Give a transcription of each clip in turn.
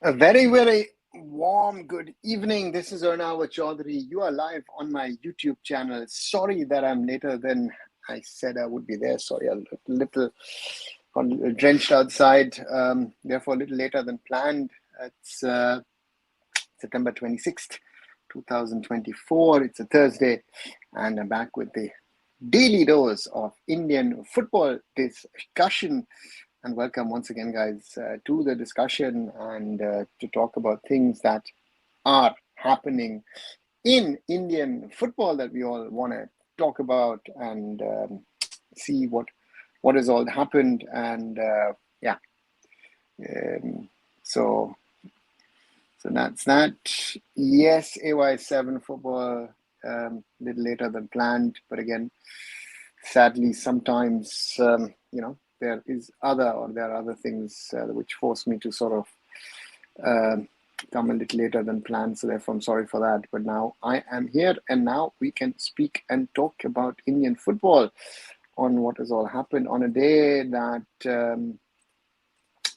A very, very warm good evening. This is Arunfoot Chaudhary. You are live on my YouTube channel. Sorry that I'm later than I said I would be there. Sorry, a little drenched outside, therefore a little later than planned. It's September 26th, 2024. It's a Thursday, and I'm back with the daily dose of Indian football discussion. And welcome once again, guys, to the discussion and to talk about things that are happening in Indian football that we all want to talk about and see what has all happened. And so that's that. Yes, AY7 football a little later than planned, but again, sadly, sometimes there are other things which force me to sort of come a little later than planned. So therefore, I'm sorry for that. But now I am here, and now we can speak and talk about Indian football on what has all happened on a day that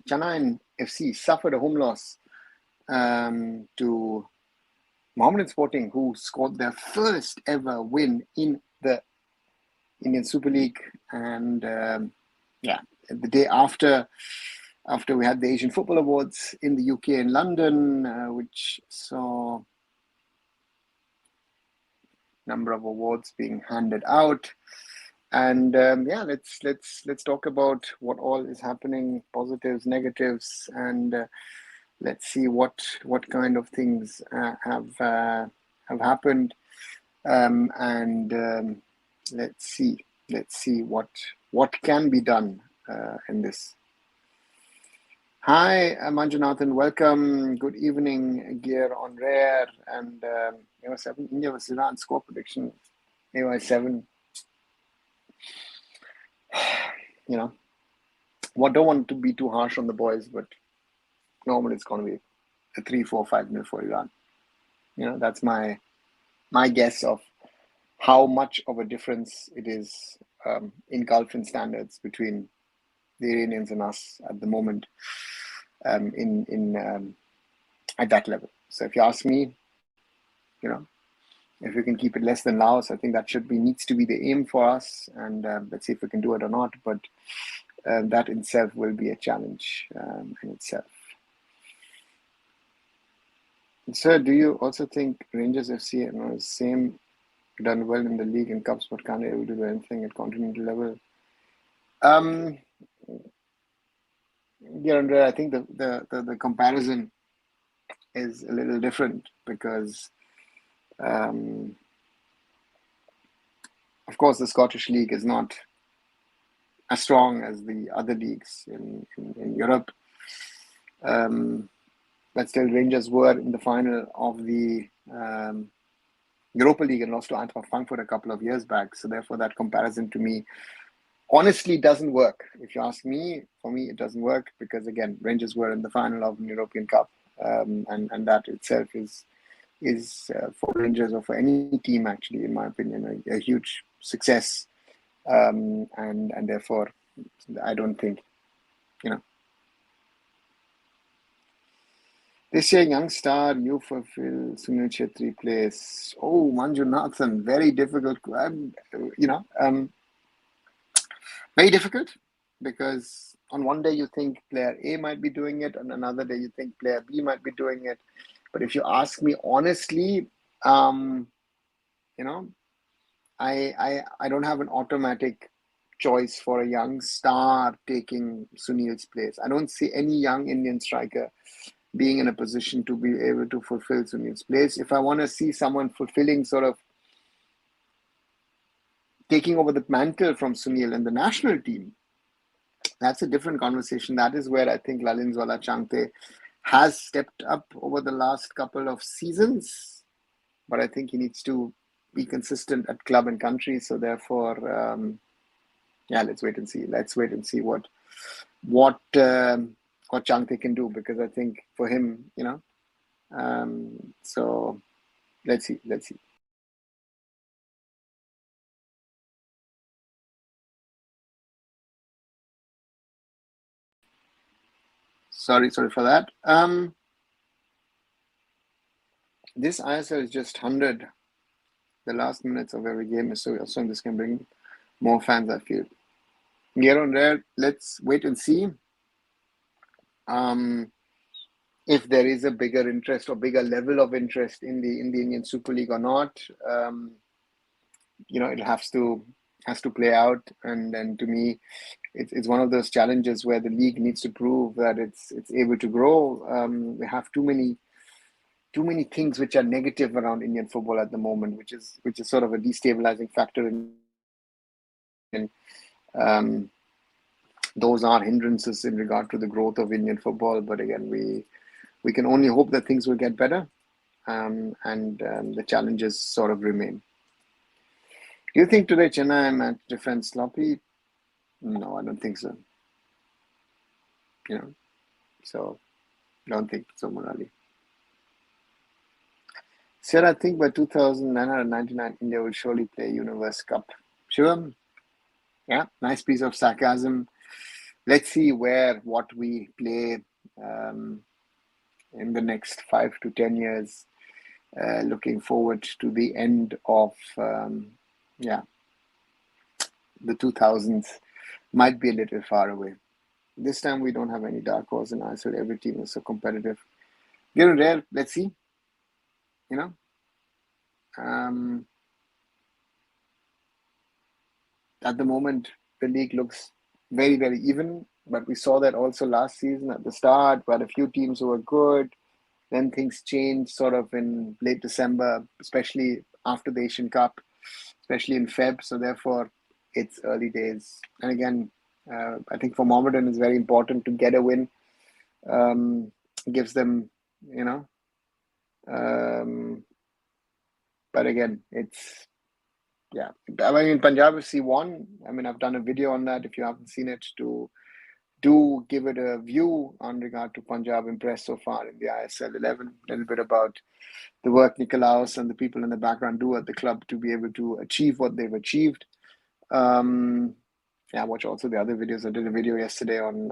Chennai FC suffered a home loss to Mohammedan Sporting, who scored their first ever win in the Indian Super League. And the day after we had the Asian Football Awards in the UK in London, which saw a number of awards being handed out. And let's talk about what all is happening, positives, negatives, and let's see what kind of things have happened, and let's see what can be done in this. Hi, Manjunathan, welcome. Good evening, Gear on Rare, and AY7 India vs Iran score prediction. AY7. Don't want to be too harsh on the boys, but normally it's going to be a 3-4-5-0 for Iran. That's my guess of how much of a difference it is in Gulf and standards between the Iranians and us at the moment at that level. So if you ask me, if we can keep it less than Laos, I think that needs to be the aim for us, and let's see if we can do it or not. But that in itself will be a challenge in itself. Sir, do you also think Rangers FC same done well in the league and cups, but can't able to do anything at continental level? I think the comparison is a little different because, of course, the Scottish League is not as strong as the other leagues in Europe. But still, Rangers were in the final of the Europa League and lost to Eintracht Frankfurt a couple of years back. So therefore, that comparison to me honestly doesn't work. If you ask me, for me, it doesn't work because, again, Rangers were in the final of the European Cup. And that itself is for Rangers or for any team, actually, in my opinion, a huge success. And therefore, I don't think, This year, young star, you fulfill Sunil Chetri place. Oh, Manjunathan, very difficult. Very difficult because on one day you think player A might be doing it, and another day you think player B might be doing it. But if you ask me honestly, I don't have an automatic choice for a young star taking Sunil's place. I don't see any young Indian striker being in a position to be able to fulfill Sunil's place. If I want to see someone fulfilling, sort of taking over the mantle from Sunil and the national team, that's a different conversation. That is where I think Lalinzwala Changte has stepped up over the last couple of seasons, but I think he needs to be consistent at club and country. So therefore, let's wait and see. Let's wait and see what Changte can do, because I think for him, so let's see. Sorry for that. this ISL is just 100. The last minutes of every game is so awesome. This can bring more fans, I feel. Here on there, let's wait and see if there is a bigger interest or bigger level of interest in the Indian Super League or not. It has to play out, and then to me, it's one of those challenges where the league needs to prove that it's able to grow. We have too many things which are negative around Indian football at the moment, which is sort of a destabilizing factor in those are hindrances in regard to the growth of Indian football. But again, we can only hope that things will get better, and the challenges sort of remain. Do you think today Chennai match defense sloppy? No, I don't think so. So don't think so, Murali. Sir, I think by 2999, India will surely play Universe Cup. Shivam? Yeah, nice piece of sarcasm. Let's see what we play in the next 5 to 10 years. Looking forward to the end of the 2000s. Might be a little far away. This time we don't have any dark horse in ISL. Every team is so competitive. Here and there, let's see. At the moment, the league looks very, very even, but we saw that also last season at the start. We had a few teams who were good. Then things changed sort of in late December, especially after the Asian Cup, especially in Feb. So therefore, it's early days. And again, I think for Mohammedan, it's very important to get a win. Gives them, but again, I mean, Punjab FC won. I mean, I've done a video on that. If you haven't seen it, do give it a view on regard to Punjab impressed so far in the ISL 11. A little bit about the work Nicolaus and the people in the background do at the club to be able to achieve what they've achieved. Watch also the other videos. I did a video yesterday on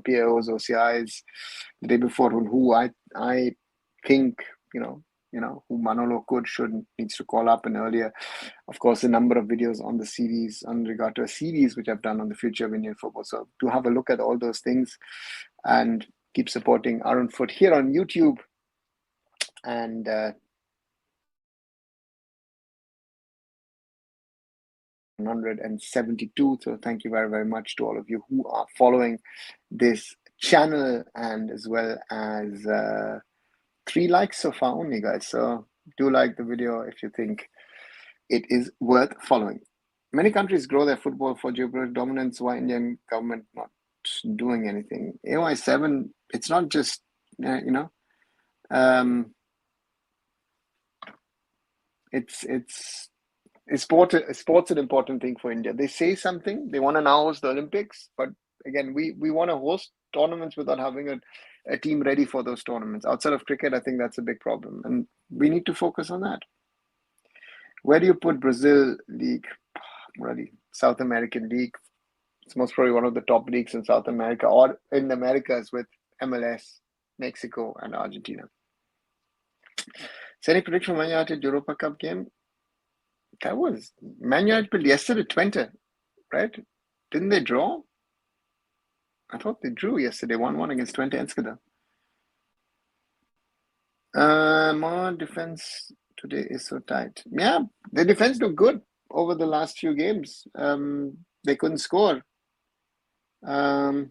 PAOs, OCIs, the day before, on who I think, who Manolo needs to call up, and earlier, of course, a number of videos on the series, on regard to a series which I've done on the future of Indian football. So to have a look at all those things and keep supporting arunfoot here on YouTube. And 172. So thank you very, very much to all of you who are following this channel, and as well as 3 likes so far only, guys. So do like the video if you think it is worth following. Many countries grow their football for geopolitical dominance. Why Indian government not doing anything? AIFF, it's not just Sport's an important thing for India. They say something, they want to now host the Olympics, but again, we want to host tournaments without having a team ready for those tournaments. Outside of cricket, I think that's a big problem, and we need to focus on that. Where do you put Brazil League? Really, South American League. It's most probably one of the top leagues in South America, or in Americas, with MLS, Mexico, and Argentina. So any prediction for Man United Europa Cup game? That was Man United played yesterday, Twente, right? Didn't they draw? I thought they drew yesterday, 1-1 against Twente Enschede. More defense today is so tight. Yeah, the defense looked good over the last few games. They couldn't score. But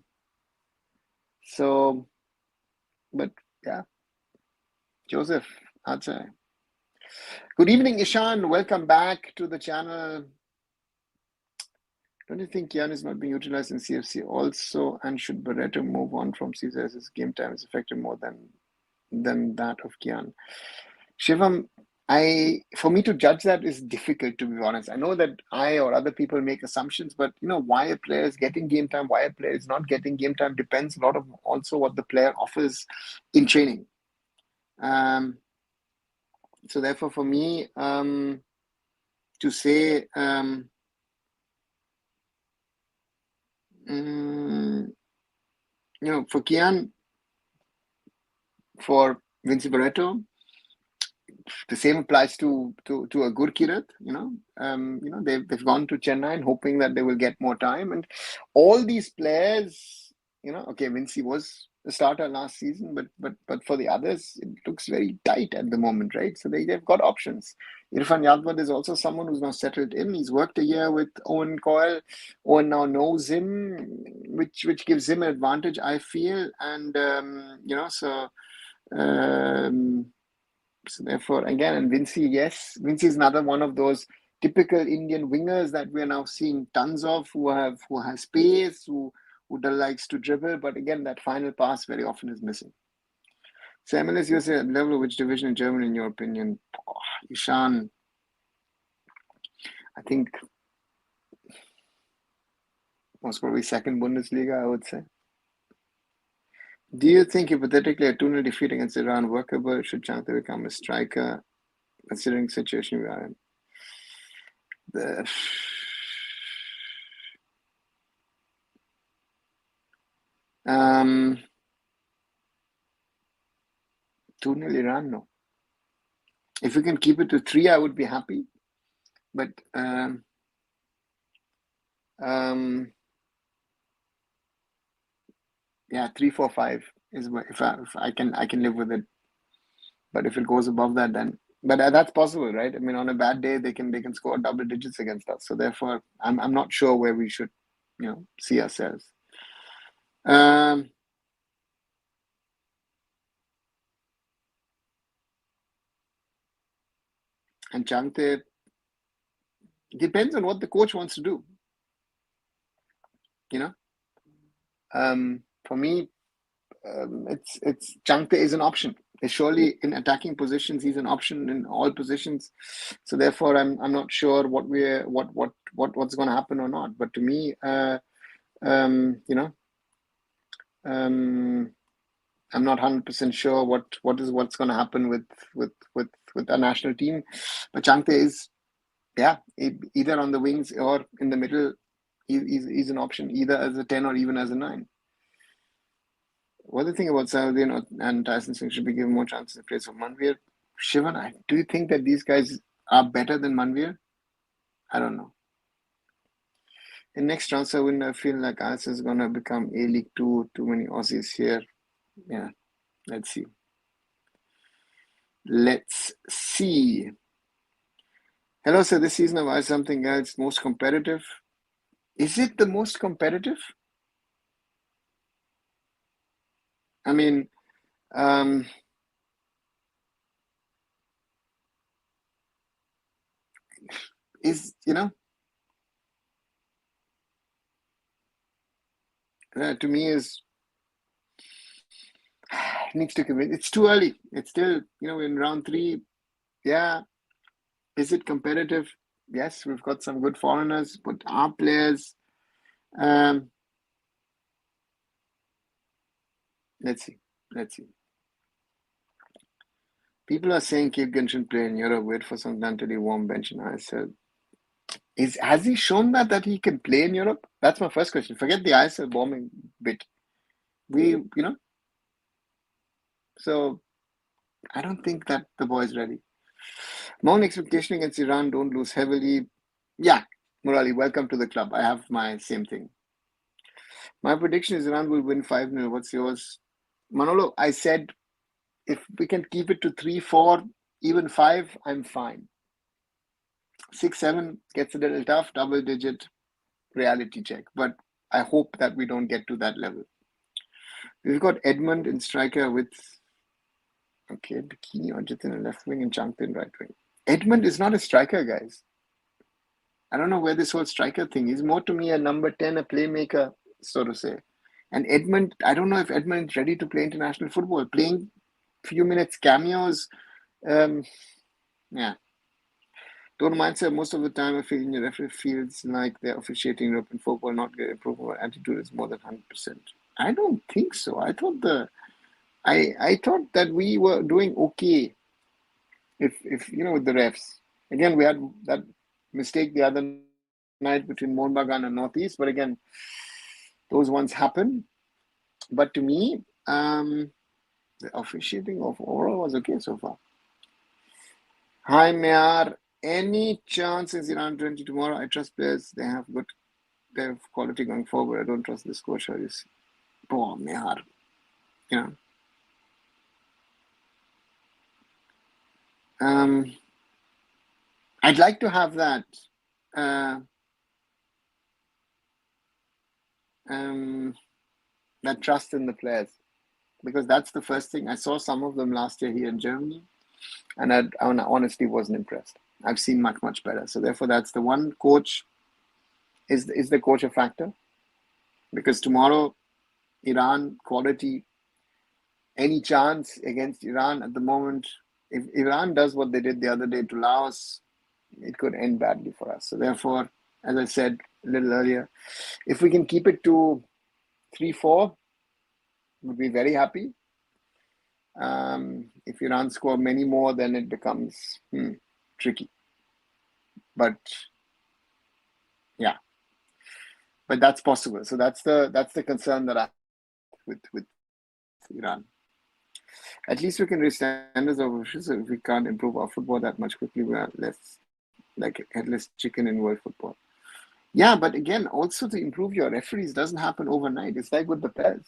yeah, Joseph, I'd say. Good evening, Ishan. Welcome back to the channel. Don't you think Kian is not being utilized in CFC also? And should Barreto move on from CFC as his game time is affected more than that of Kian? Shivam, for me to judge that is difficult, to be honest. I know that I or other people make assumptions, but why a player is getting game time, why a player is not getting game time depends a lot of also what the player offers in training. So therefore, for me, to say for Kian, for Vinci Barreto, the same applies to a Gurkirat. They've gone to Chennai and hoping that they will get more time. And all these players, okay, Vinci was the starter last season, but for the others, it looks very tight at the moment, right? So they've got options. Irfan Yadvad is also someone who's now settled in. He's worked a year with Owen Coyle. Owen now knows him, which gives him an advantage, I feel. And so therefore, again, and Vinci, yes, Vinci is another one of those typical Indian wingers that we are now seeing tons of, who has space, who likes to dribble, but again, that final pass very often is missing. So MLS, you say level of which division in Germany, in your opinion? Ishan, I think most probably second Bundesliga, I would say. Do you think hypothetically a 2-0 defeat against Iran workable? Should Chante become a striker, considering the situation we are in? The 2-0 Iran, no. If we can keep it to 3, I would be happy. But yeah, 3, 4, 5 is if I can live with it. But if it goes above that, then that's possible, right? I mean, on a bad day, they can score double digits against us. So therefore, I'm not sure where we should, see ourselves. And Chante, depends on what the coach wants to do. For me, it's Chante is an option. Surely in attacking positions, he's an option in all positions. So therefore, I'm not sure what's going to happen or not. But to me, I'm not 100% sure what's going to happen with our national team. But Chante is, either on the wings or in the middle. He's an option either as a 10 or even as a 9. What do you think about Saladin and Tyson Singh should be given more chances in place of Manveer? Shivan, do you think that these guys are better than Manveer? I don't know. In next transfer window, I feel like IS is going to become A-League 2. Too many Aussies here. Yeah, let's see. Hello, sir. This season of IS something else most competitive. Is it the most competitive? I mean, to me is needs to commit. It's too early. It's still, in round 3. Yeah. Is it competitive? Yes, we've got some good foreigners, but our players, let's see. People are saying Kipgan should play in Europe, wait for some time till he warm bench in ISL. Has he shown that he can play in Europe? That's my first question. Forget the ISL bombing bit. So I don't think that the boy's ready. Mount expectation against Iran, don't lose heavily. Yeah, Murali, welcome to the club. I have my same thing. My prediction is Iran will win 5-0. What's yours? Manolo, I said if we can keep it to 3, 4, even 5, I'm fine. 6, 7 gets a little tough, double digit reality check. But I hope that we don't get to that level. We've got Edmund in striker with Bikini Ojit in left wing and Chante in right wing. Edmund is not a striker, guys. I don't know where this whole striker thing is. More to me a number 10, a playmaker, so to say. And Edmund, I don't know if Edmund is ready to play international football. Playing few minutes cameos, yeah. Don't mind, sir. Most of the time, I feel in your referee feels like they're officiating European football, not getting improvement. Attitude is more than 100%. I don't think so. I thought that we were doing okay. If with the refs. Again, we had that mistake the other night between Mohun Bagan and Northeast, but again, those ones happen. But to me, the officiating of overall was okay so far. Hi, Mayar. Any chance is Iran 20 tomorrow? I trust players. They have quality going forward. I don't trust this coach. I just, poor Mayar. You know. I'd like to have that. Uh, that trust in the players, because that's the first thing. I saw some of them last year here in Germany, and I honestly wasn't impressed. I've seen much better. So therefore, that's the one coach. Is the coach a factor? Because tomorrow, Iran quality, any chance against Iran at the moment, if Iran does what they did the other day to Laos, it could end badly for us. So therefore, as I said a little earlier, if we can keep it to 3-4, we'd be very happy. If Iran score many more, then it becomes tricky. But yeah, but that's possible. So that's the concern that I have with Iran. At least we can reach standards of officials. If we can't improve our football that much quickly, we are less like headless chicken in world football. Yeah, but again, also to improve your referees doesn't happen overnight. It's like with the players.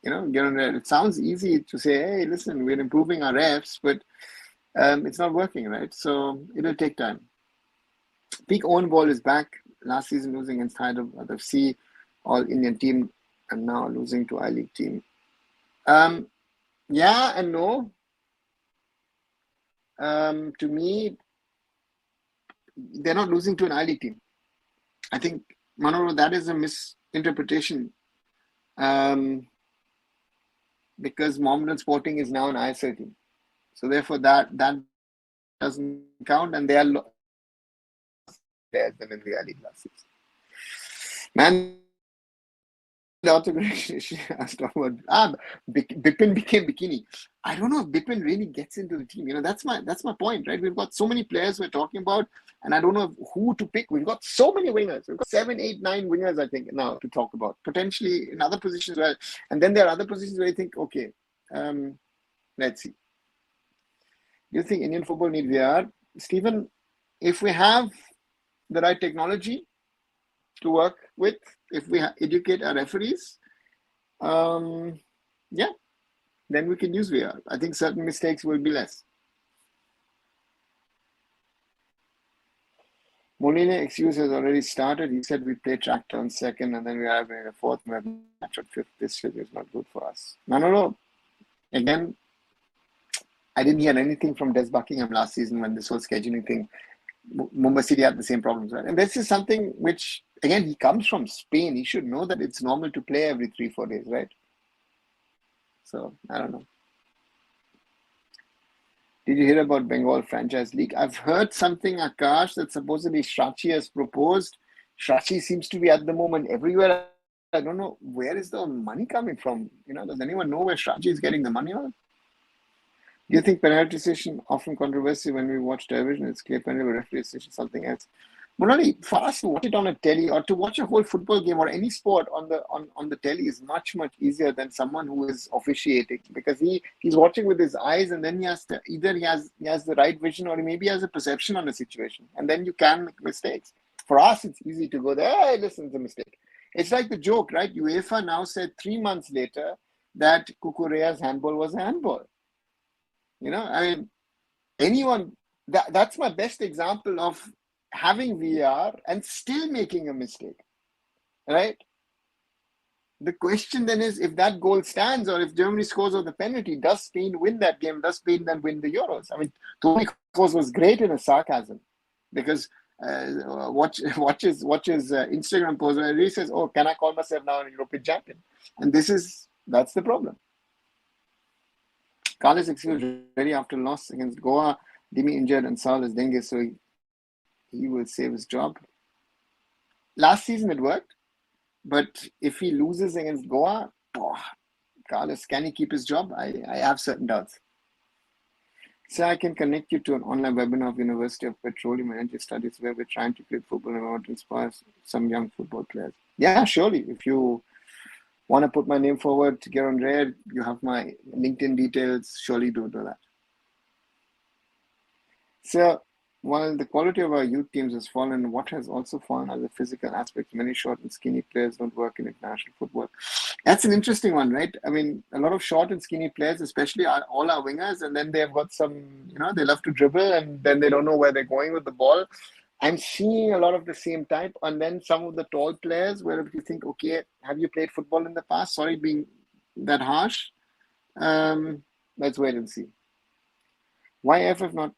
You know, it sounds easy to say, hey, listen, we're improving our refs, but it's not working, right? So it'll take time. Peak own ball is back. Last season losing against AIFF, all Indian team, and now losing to I-League team. Yeah and no. To me, they're not losing to an I-League team. I think, Manoro, that is a misinterpretation. Because Mohammedan Sporting is now an ISL team. So therefore that doesn't count, and they are less than in the I-League last season. Man, the autocorrection asked about Bipin became Bikini. I don't know if Bipin really gets into the team. You know, that's my point, right? We've got so many players we're talking about, and I don't know who to pick. We've got so many wingers. We've got 7, 8, 9 wingers, I think, now to talk about. Potentially in other positions where, and then there are other positions where you think, okay, let's see. Do you think Indian football need VR? Stephen, if we have the right technology to work with, if we educate our referees, yeah, then we can use VR. I think certain mistakes will be less. Molina excuse has already started. He said we play tractor on second, and then we are having a fourth match on fifth. This schedule is not good for us. No. Again, I didn't hear anything from Des Buckingham last season when this whole scheduling thing. Mumbai City had the same problems, right? And this is something which, again, he comes from Spain. He should know that it's normal to play every 3-4 days, right? So, I don't know. Did you hear about Bengal Franchise League? I've heard something, Akash, that supposedly Shrachi has proposed. Shrachi seems to be at the moment everywhere. I don't know, where is the money coming from? You know, does anyone know where Shrachi is getting the money on? Do you think penalty decision often controversy when we watch television? It's clear penalty referee decision, something else. Monali, for us to watch it on a telly or to watch a whole football game or any sport on the telly is much easier than someone who is officiating, because he's watching with his eyes, and then he has to either he has the right vision, or maybe he has a perception on a situation, and then you can make mistakes. For us, it's easy to go there. Hey, listen, it's a mistake. It's like the joke, right? UEFA now said 3 months later that Kukureya's handball was a handball. You know, I mean, anyone, that's my best example of having VR and still making a mistake, right? The question then is, if that goal stands, or if Germany scores on the penalty, does Spain win that game? Does Spain then win the Euros? I mean, Toni Kroos was great in a sarcasm, because watch his Instagram post where he says, "Oh, can I call myself now a European champion?" And that's the problem. Carlos excused ready after loss against Goa. Dimi injured and Saul is dengue, so he will save his job. Last season it worked, but if he loses against Goa, Carlos, can he keep his job? I have certain doubts. So I can connect you to an online webinar of University of Petroleum and Energy Studies, where we're trying to create football and want to inspire some young football players. Yeah, surely. If you want to put my name forward to get on Rare, you have my LinkedIn details. Surely do that. So while the quality of our youth teams has fallen, what has also fallen are the physical aspects. Many short and skinny players don't work in international football. That's an interesting one, right? I mean, a lot of short and skinny players, especially all our wingers, and then they've got some, they love to dribble and then they don't know where they're going with the ball. I'm seeing a lot of the same type. And then some of the tall players where if you think, okay, have you played football in the past? Sorry, being that harsh. Let's wait and see. Why AIFF not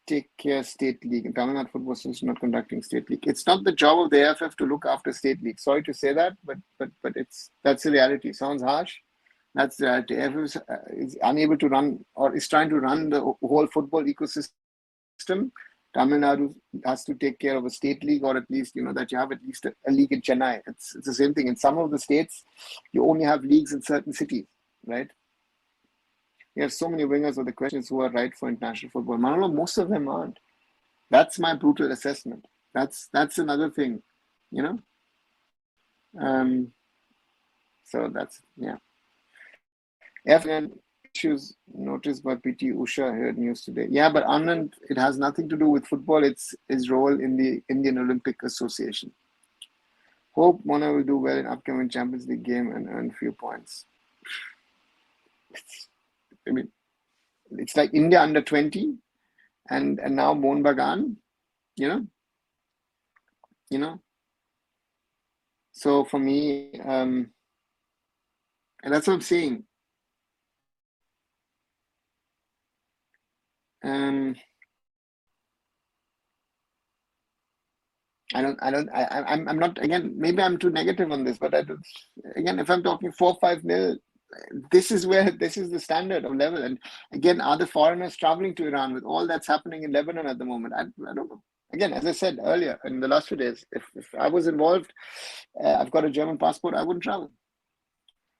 take care state league? And Tamil Nadu Football Association not conducting state league. It's not the job of the AIFF to look after state league. Sorry to say that, but that's the reality. Sounds harsh. That's the reality. AIFF is unable to run or is trying to run the whole football ecosystem. Tamil Nadu has to take care of a state league, or at least that you have at least a league in Chennai. It's the same thing. In some of the states, you only have leagues in certain cities, right? We have so many wingers, but the question is who are right for international football. Manolo, most of them aren't. That's my brutal assessment. That's another thing, So that's and issues noticed by PT Usha heard news today. Yeah, but Anand, it has nothing to do with football. It's his role in the Indian Olympic Association. Hope Mona will do well in upcoming Champions League game and earn few points. It's like India under 20 and now Mohun Bagan, So for me, and that's what I'm saying. I'm not, again, maybe I'm too negative on this, but again, if I'm talking 4-5-0, this is the standard of level. And again, are the foreigners traveling to Iran with all that's happening in Lebanon at the moment? I don't know. Again, as I said earlier in the last few days, if I was involved, I've got a German passport, I wouldn't travel.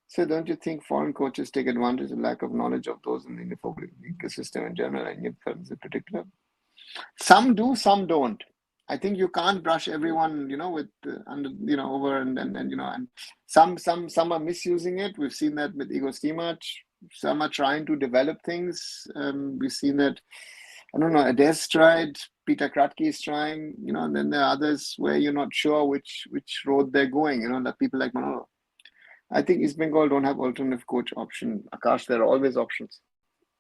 So don't you think foreign coaches take advantage of lack of knowledge of those in the football ecosystem in general and Indian firms in particular? Some do, some don't. I think you can't brush everyone, with over and some are misusing it. We've seen that with Igor Stimac. Some are trying to develop things. We've seen that. I don't know. Ades tried. Peter Kratky is trying. And then there are others where you're not sure which road they're going. That people like Manolo. I think East Bengal don't have alternative coach option. Akash, there are always options.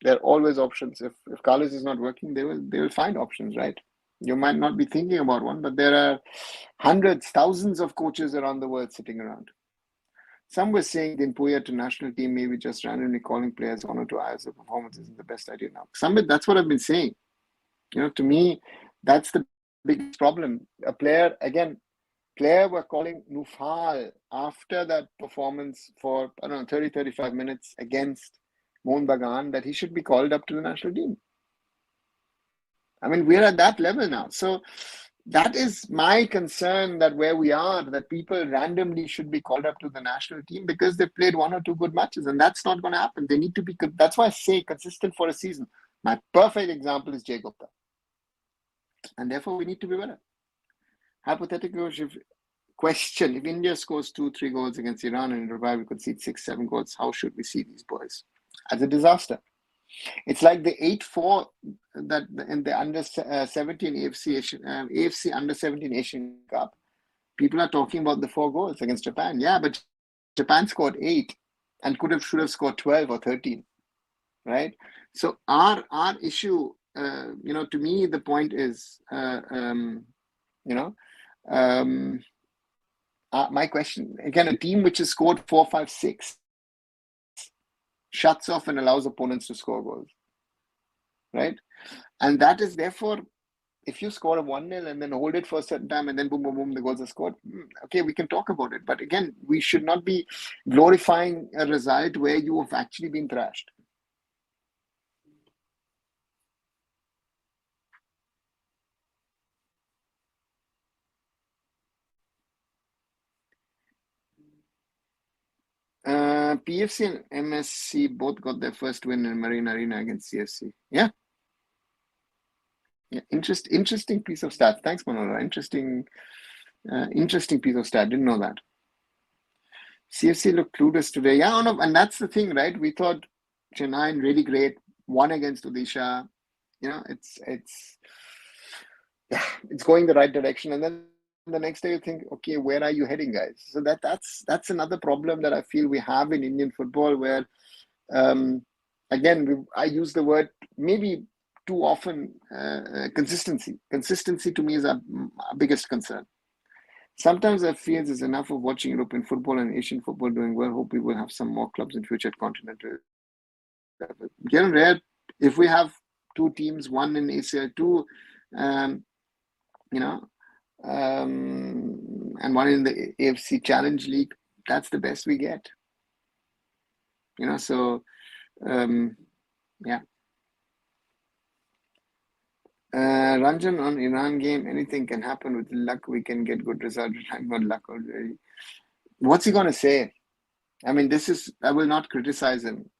There are always options. If Carlos is not working, they will find options, right? You might not be thinking about one, but there are hundreds, thousands of coaches around the world sitting around. Some were saying the Impuya to national team, maybe just randomly calling players on or to ISO performance isn't the best idea now. That's what I've been saying. To me, that's the biggest problem. A player were calling Nufal after that performance for, 30, 35 minutes against Mohun Bagan that he should be called up to the national team. I mean, we're at that level now. So that is my concern, that where we are, that people randomly should be called up to the national team because they've played one or two good matches, and that's not going to happen. They need to be good. That's why I say consistent for a season. My perfect example is Jay Gupta. And therefore, we need to be better. Hypothetical question: if India scores 2-3 goals against Iran and in Dubai, we could see 6-7 goals. How should we see these boys? As a disaster. It's like the 8-4 that in the under 17 AFC under 17 Asian Cup. People are talking about the 4 goals against Japan. Yeah, but Japan scored 8 and should have scored 12 or 13, right? So our issue, to me, the point is, my question again: a team which has scored 4, 5, 6 shuts off and allows opponents to score goals, right? And that is therefore, if you score a 1-0 and then hold it for a certain time and then boom, boom, boom, the goals are scored, okay, we can talk about it. But again, we should not be glorifying a result where you have actually been thrashed. PFC and MSC both got their first win in Marine Arena against CFC. Yeah. Interesting piece of stats. Thanks, Manora. Interesting piece of stat. Didn't know that. CFC looked clueless today. Yeah, and that's the thing, right? We thought Chennai really great, won against Odisha, Yeah, it's going the right direction. And then the next day you think, okay, where are you heading, guys? So that's another problem that I feel we have in Indian football, where again I use the word maybe too often, consistency. Consistency to me is our biggest concern. Sometimes I feel there's enough of watching European football and Asian football doing well. Hope we will have some more clubs in future at continental level. Given rare, if we have two teams, one in Asia, two, um, you know, and one in the AFC Challenge League, that's the best we get. So yeah. Ranjan, on Iran game, anything can happen. With luck, we can get good results. I'm not luck already. What's he going to say? I mean, I will not criticize him.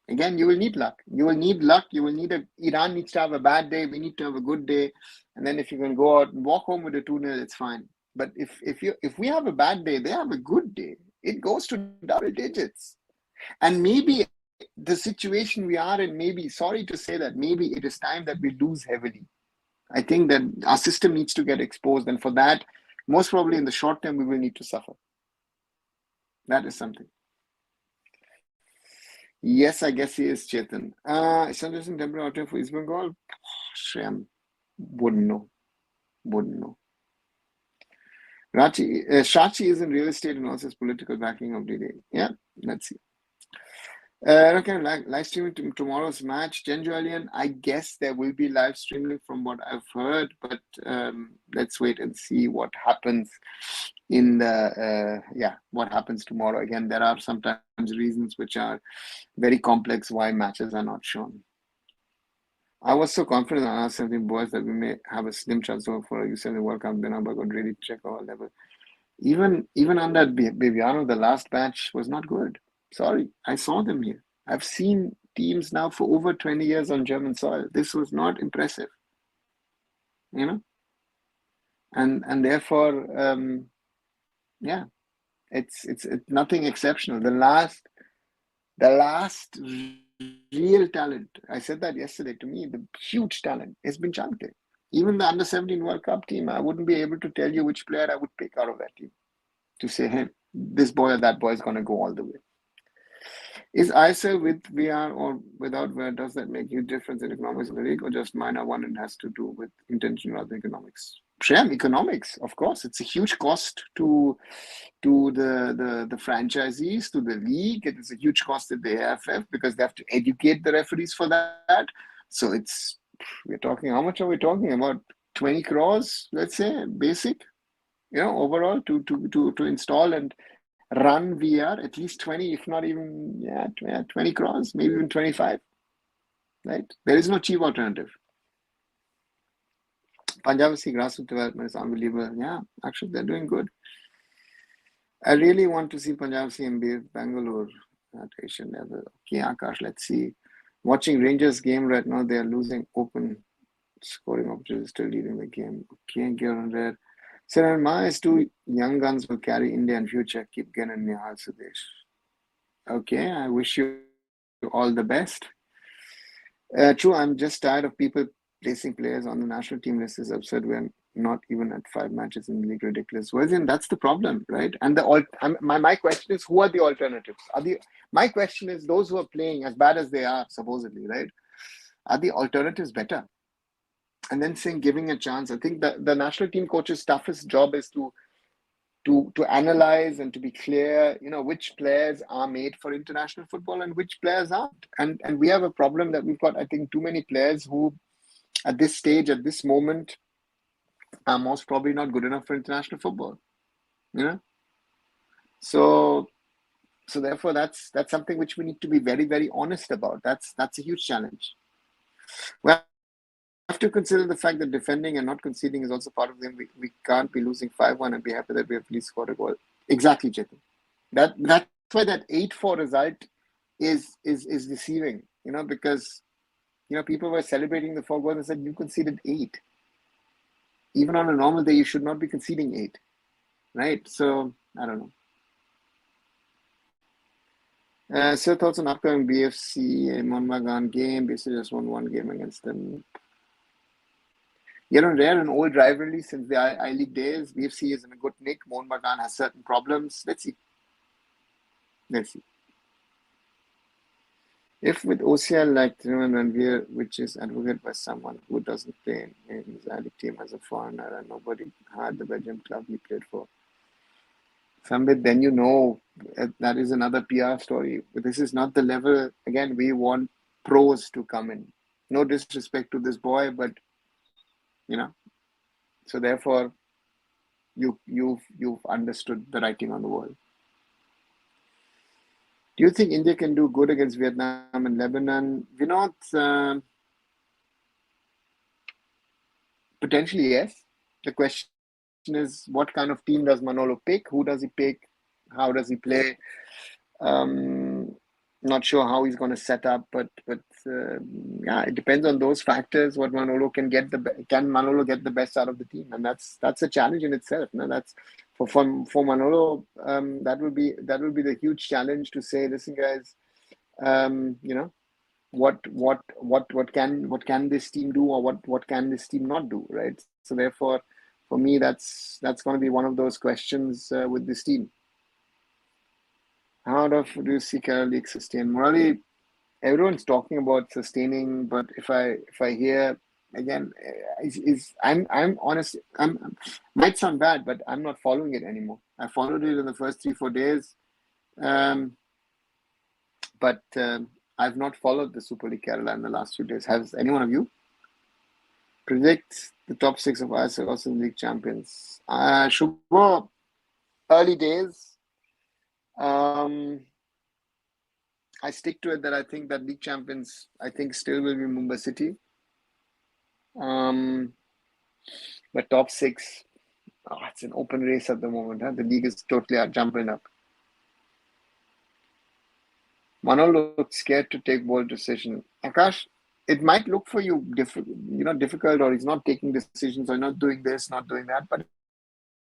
Again, you will need luck. You will need luck. Iran needs to have a bad day. We need to have a good day. And then if you can go out and walk home with a 2-0, it's fine. But if we have a bad day, they have a good day, it goes to double digits. And maybe the situation we are in, maybe, sorry to say that, maybe it is time that we lose heavily. I think that our system needs to get exposed. And for that, most probably in the short term, we will need to suffer. That is something. Yes, I guess he is, Chetan. Sanderson temporary outing for East Bengal? Shyam, wouldn't know. Shachi is in real estate and also has political backing of DD. Yeah, let's see. Okay, live streaming tomorrow's match. Jen Joelian, I guess there will be live streaming from what I've heard, but let's wait and see what happens what happens tomorrow. Again, there are sometimes reasons which are very complex why matches are not shown. I was so confident on us 17 boys that we may have a slim chance for you said the World Cup. Then I got ready to check our level. Even on that Bibiano, the last match was not good. Sorry, I saw them here. I've seen teams now for over 20 years on German soil. This was not impressive, and therefore, it's nothing exceptional. The last real talent, I said that yesterday, to me, the huge talent has been Chanke. Even the under-17 World Cup team, I wouldn't be able to tell you which player I would pick out of that team to say, hey, this boy or that boy is going to go all the way. Is ISL with VR or without VR, does that make you difference in economics of the league, or just minor one and has to do with intention rather than economics? Shyam, economics, of course. It's a huge cost to the franchisees, to the league. It is a huge cost to the AIFF because they have to educate the referees for that. So we're talking, how much are we talking about? 20 crores, let's say, basic, overall to install and run VR, at least 20, if not even 20 crores, maybe even 25. Right? There is no cheap alternative. Punjab FC grassroots development is unbelievable. Yeah, actually, they're doing good. I really want to see Punjab FC and Bangalore at Asian level. Okay, Akash, let's see. Watching Rangers game right now, they are losing open scoring opportunities, still leading the game. Okay, get on there. So, my two young guns will carry India in future. Keep getting Nihal Sudesh. Okay, I wish you all the best. True, I'm just tired of people placing players on the national team list. Is absurd. We're not even at 5 matches in the league. Ridiculous. Well, then that's the problem, right? And my question is, who are the alternatives? My question is, those who are playing as bad as they are supposedly, right? Are the alternatives better? And then giving a chance. I think that the national team coach's toughest job is to analyze and to be clear, which players are made for international football and which players aren't. And we have a problem that we've got, I think, too many players who, at this stage, at this moment, are most probably not good enough for international football. So therefore, that's something which we need to be very, very honest about. That's a huge challenge. Well, have to consider the fact that defending and not conceding is also part of them. We can't be losing 5-1 and be happy that we have at least scored a goal. Exactly, Chetan. That's why that 8-4 result is deceiving, because people were celebrating the 4 goals and said you conceded 8. Even on a normal day, you should not be conceding 8. Right? So I don't know. So thoughts on upcoming BFC Mohammedan game. BFC just won one game against them. Rare and old rivalry since the I-League days. BFC is in a good nick. Mohammedan has certain problems. Let's see. Let's see. If with OCL like Thiruvan Ranveer, which is advocated by someone who doesn't play in his I-League team as a foreigner and nobody had the Belgium club he played for, Sambit, then that is another PR story. But this is not the level. Again, we want pros to come in. No disrespect to this boy, but so therefore you've understood the writing on the wall. Do you think India can do good against Vietnam and Lebanon? Potentially, yes. The question is, what kind of team does Manolo pick? Who does he pick? How does he play? Not sure how he's going to set up, but yeah, it depends on those factors. What Manolo can Manolo get the best out of the team, and that's a challenge in itself. No? That's for Manolo. That will be the huge challenge to say, listen, guys, what can this team do, or what can this team not do, right? So therefore, for me, that's going to be one of those questions with this team. How do you see Kerala League sustain? Morally, everyone's talking about sustaining, but if I hear again, I'm honest. Might sound bad, but I'm not following it anymore. I followed it in the first 3-4 days, but I've not followed the Super League Kerala in the last few days. Has any one of you? Predict the top 6 of ISL Austin League champions. Shubho, early days. I stick to it that I think that league champions, still will be Mumbai City. But top 6, it's an open race at the moment. Huh? The league is totally jumping up. Manolo looks scared to take bold decision. Akash, it might look for you difficult, or he's not taking decisions, or not doing this, not doing that, but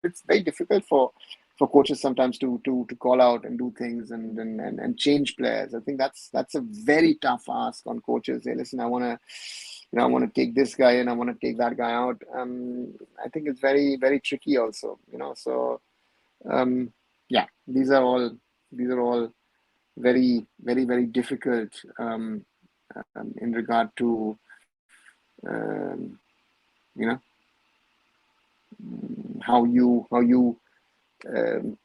it's very difficult for coaches sometimes to call out and do things and change players. I think that's a very tough ask on coaches. Say, listen, I want to take this guy and I want to take that guy out. I think it's very, very tricky also. So yeah, these are all very, very, very difficult in regard to how you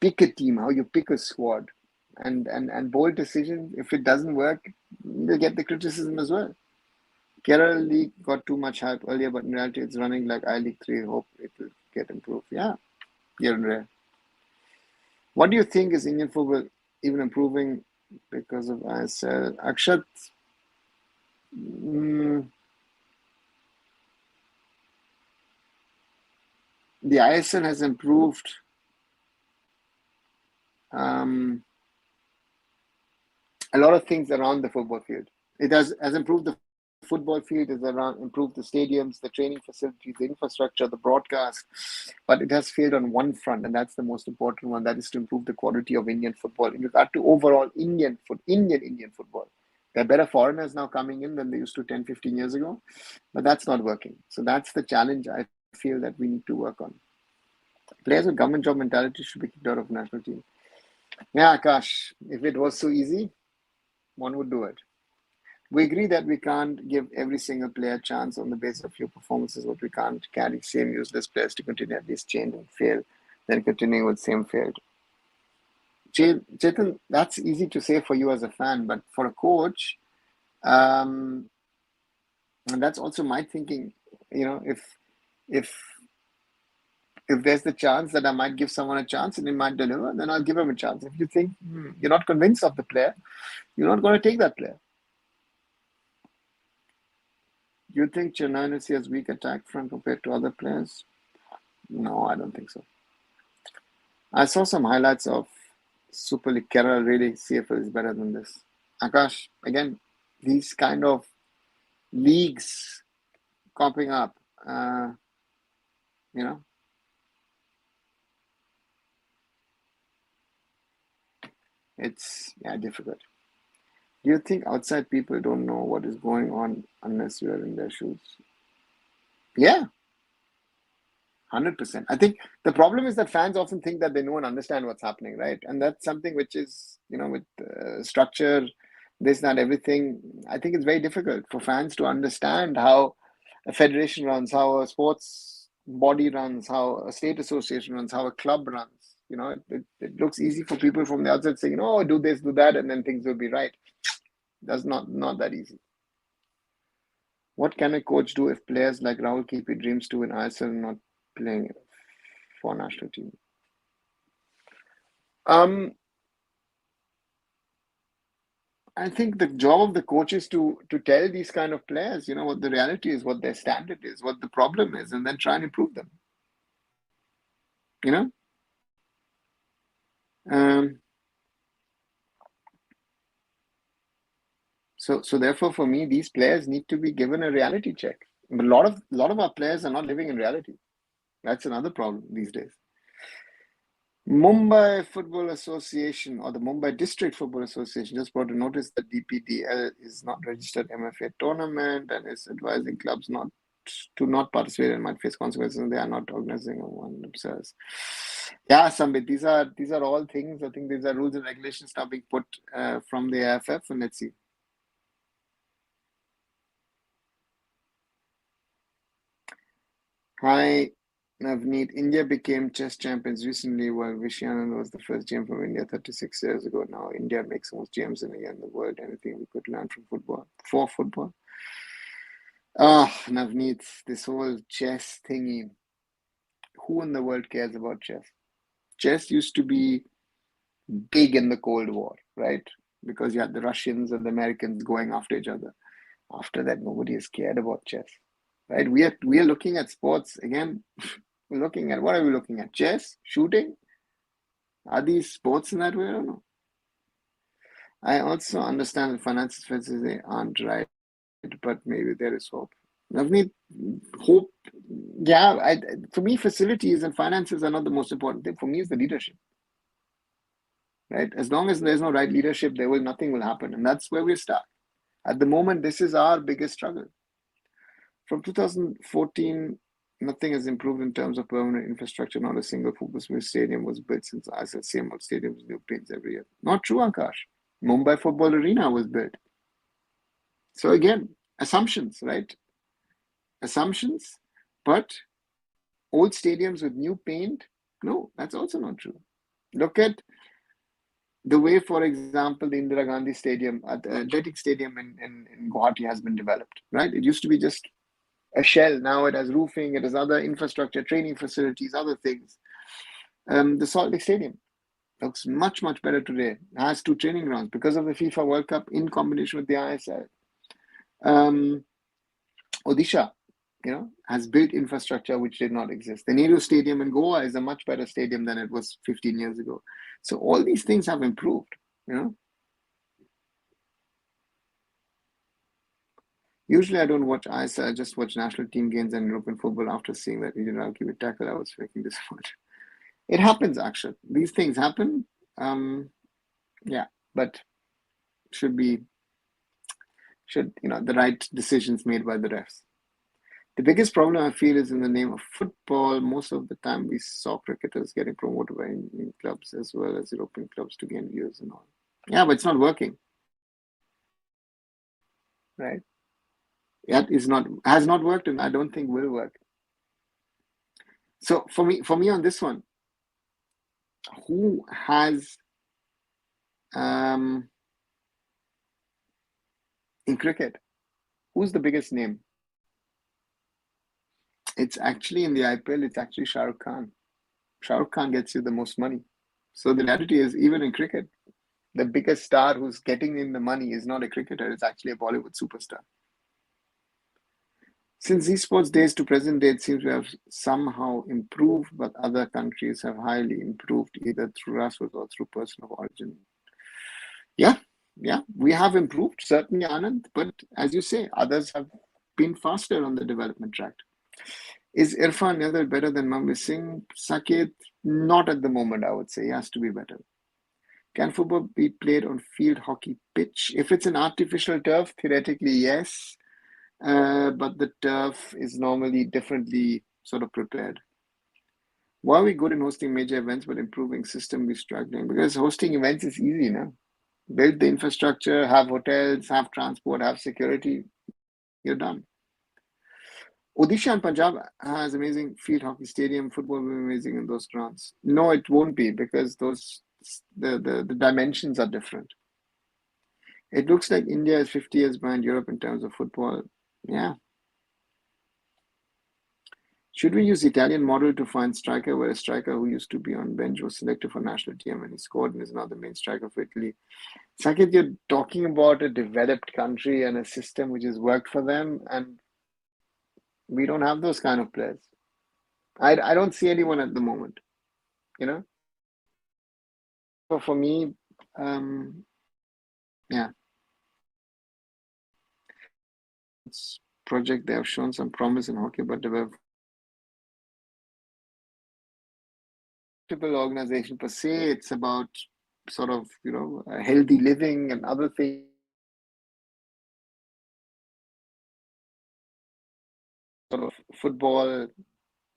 pick a team, how you pick a squad, and bold decision. If it doesn't work, you'll get the criticism as well. Kerala League got too much hype earlier, but in reality, it's running like I-League 3. Hope it will get improved. Yeah, here and there. What do you think is Indian football even improving because of ISL? Akshat, the ISL has improved a lot of things around the football field. It has improved the football field, has improved the stadiums, the training facilities, the infrastructure, the broadcast, but it has failed on one front, and that's the most important one. That is to improve the quality of Indian football in regard to overall Indian football. There are better foreigners now coming in than they used to 10, 15 years ago, but that's not working. So that's the challenge I feel that we need to work on. Players with government job mentality should be kicked out of national team. Yeah, Akash, if it was so easy, one would do it. We agree that we can't give every single player a chance on the basis of your performances, but we can't carry same useless players to continue at least change and fail, then continuing with same failed. Chetan, that's easy to say for you as a fan, but for a coach, and that's also my thinking. If there's the chance that I might give someone a chance and he might deliver, then I'll give him a chance. If you think you're not convinced of the player, you're not going to take that player. Do you think Chennai has weak attack front compared to other players? No, I don't think so. I saw some highlights of Super League Kerala. Really, CFL is better than this. Akash, again, these kind of leagues popping up, it's difficult. Do you think outside people don't know what is going on unless you are in their shoes? Yeah, 100%. I think the problem is that fans often think that they know and understand what's happening, right? And that's something which is, with structure, this, that, everything. I think it's very difficult for fans to understand how a federation runs, how a sports body runs, how a state association runs, how a club runs. It looks easy for people from the outside saying, "Oh, do this, do that, and then things will be right." That's not that easy. What can a coach do if players like Rahul Keep dreams to in ISL not playing for national team? I think the job of the coach is to tell these kind of players, what the reality is, what their standard is, what the problem is, and then try and improve them. You know. So therefore, for me, these players need to be given a reality check. But a lot of our players are not living in reality. That's another problem these days. Mumbai Football Association or the Mumbai District Football Association just brought a notice that DPDL is not registered MFA tournament and is advising clubs to not participate and might face consequences, and they are not organizing one themselves. Yeah, Sambit, these are all things. I think these are rules and regulations now being put from the AIFF, and let's see. Hi, Navneet. India became chess champions recently, while Vishanand was the first GM from India 36 years ago. Now India makes most GMs in the world. Anything we could learn from football? For football? Navneet, this whole chess thingy. Who in the world cares about chess? Chess used to be big in the Cold War, right? Because you had the Russians and the Americans going after each other. After that, nobody is cared about chess, right? We are looking at sports again. We're looking at what are we looking at? Chess, shooting. Are these sports in that way? I don't know. I also understand that finances they aren't right, but maybe there is hope. Navneet, hope. Yeah, for me, facilities and finances are not the most important thing. For me, it's the leadership. Right? As long as there's no right leadership, nothing will happen. And that's where we start. At the moment, this is our biggest struggle. From 2014, nothing has improved in terms of permanent infrastructure. Not a single football stadium was built since I said same old stadiums, new paints every year. Not true, Akash. Mumbai Football Arena was built. So again, assumptions, right? Assumptions, but old stadiums with new paint, no, that's also not true. Look at the way, for example, the Indira Gandhi Stadium, the Athletic Stadium in Guwahati has been developed, right? It used to be just a shell. Now it has roofing, it has other infrastructure, training facilities, other things. The Salt Lake Stadium looks much, much better today. It has 2 training grounds because of the FIFA World Cup in combination with the ISL. Odisha, has built infrastructure which did not exist. The Nehru Stadium in Goa is a much better stadium than it was 15 years ago. So all these things have improved, Usually I don't watch ISL, I just watch national team games and European football. After seeing that I'll keep it tackle, I was faking this much. It happens, actually. These things happen. Yeah, but should the right decisions made by the refs. The biggest problem I feel is in the name of football. Most of the time we saw cricketers getting promoted by Indian clubs as well as European clubs to gain views and all. Yeah, but it's not working. Right? That has not worked, and I don't think will work. So for me on this one, who has in cricket, who's the biggest name? It's actually in the IPL, it's actually Shah Rukh Khan. Shah Rukh Khan gets you the most money. So the reality is, even in cricket, the biggest star who's getting in the money is not a cricketer, it's actually a Bollywood superstar. Since esports days to present day, it seems to have somehow improved, but other countries have highly improved either through grassroots or through person of origin. Yeah, we have improved, certainly, Anand, but as you say, others have been faster on the development track. Is Irfan Yadav better than Manvir Singh? Saket, not at the moment, I would say. He has to be better. Can football be played on field hockey pitch? If it's an artificial turf, theoretically, yes. But the turf is normally differently sort of prepared. Why are we good in hosting major events but improving system we're struggling? Because hosting events is easy now. Build the infrastructure, have hotels, have transport, have security, you're done. Odisha and Punjab has amazing field hockey stadium. Football will be amazing in those grounds. No, it won't be because the dimensions are different. It looks like India is 50 years behind Europe in terms of football. Yeah. Should we use the Italian model to find striker, where a striker who used to be on bench was selected for national team and he scored and is now the main striker for Italy? Saket, you're talking about a developed country and a system which has worked for them, and we don't have those kind of players. I don't see anyone at the moment, you know. So for me, yeah, it's project they have shown some promise in hockey, but they were multiple organization per se. It's about sort of healthy living and other things. Sort of football,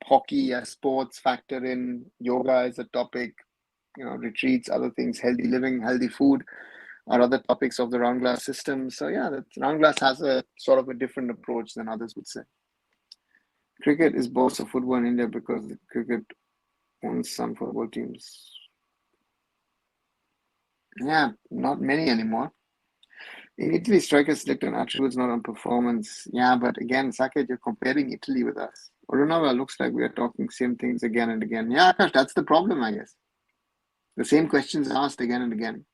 hockey as sports factor in, yoga is a topic, retreats, other things, healthy living, healthy food are other topics of the round glass system. So yeah, the round glass has a sort of a different approach than others would say. Cricket is boss of football in India because the cricket owns some football teams. Yeah, not many anymore. In Italy, strikers select on attributes, not on performance. Yeah, but again, Saket, you're comparing Italy with us. Orunava looks like we are talking same things again and again. Yeah, Akash, that's the problem, I guess. The same questions asked again and again.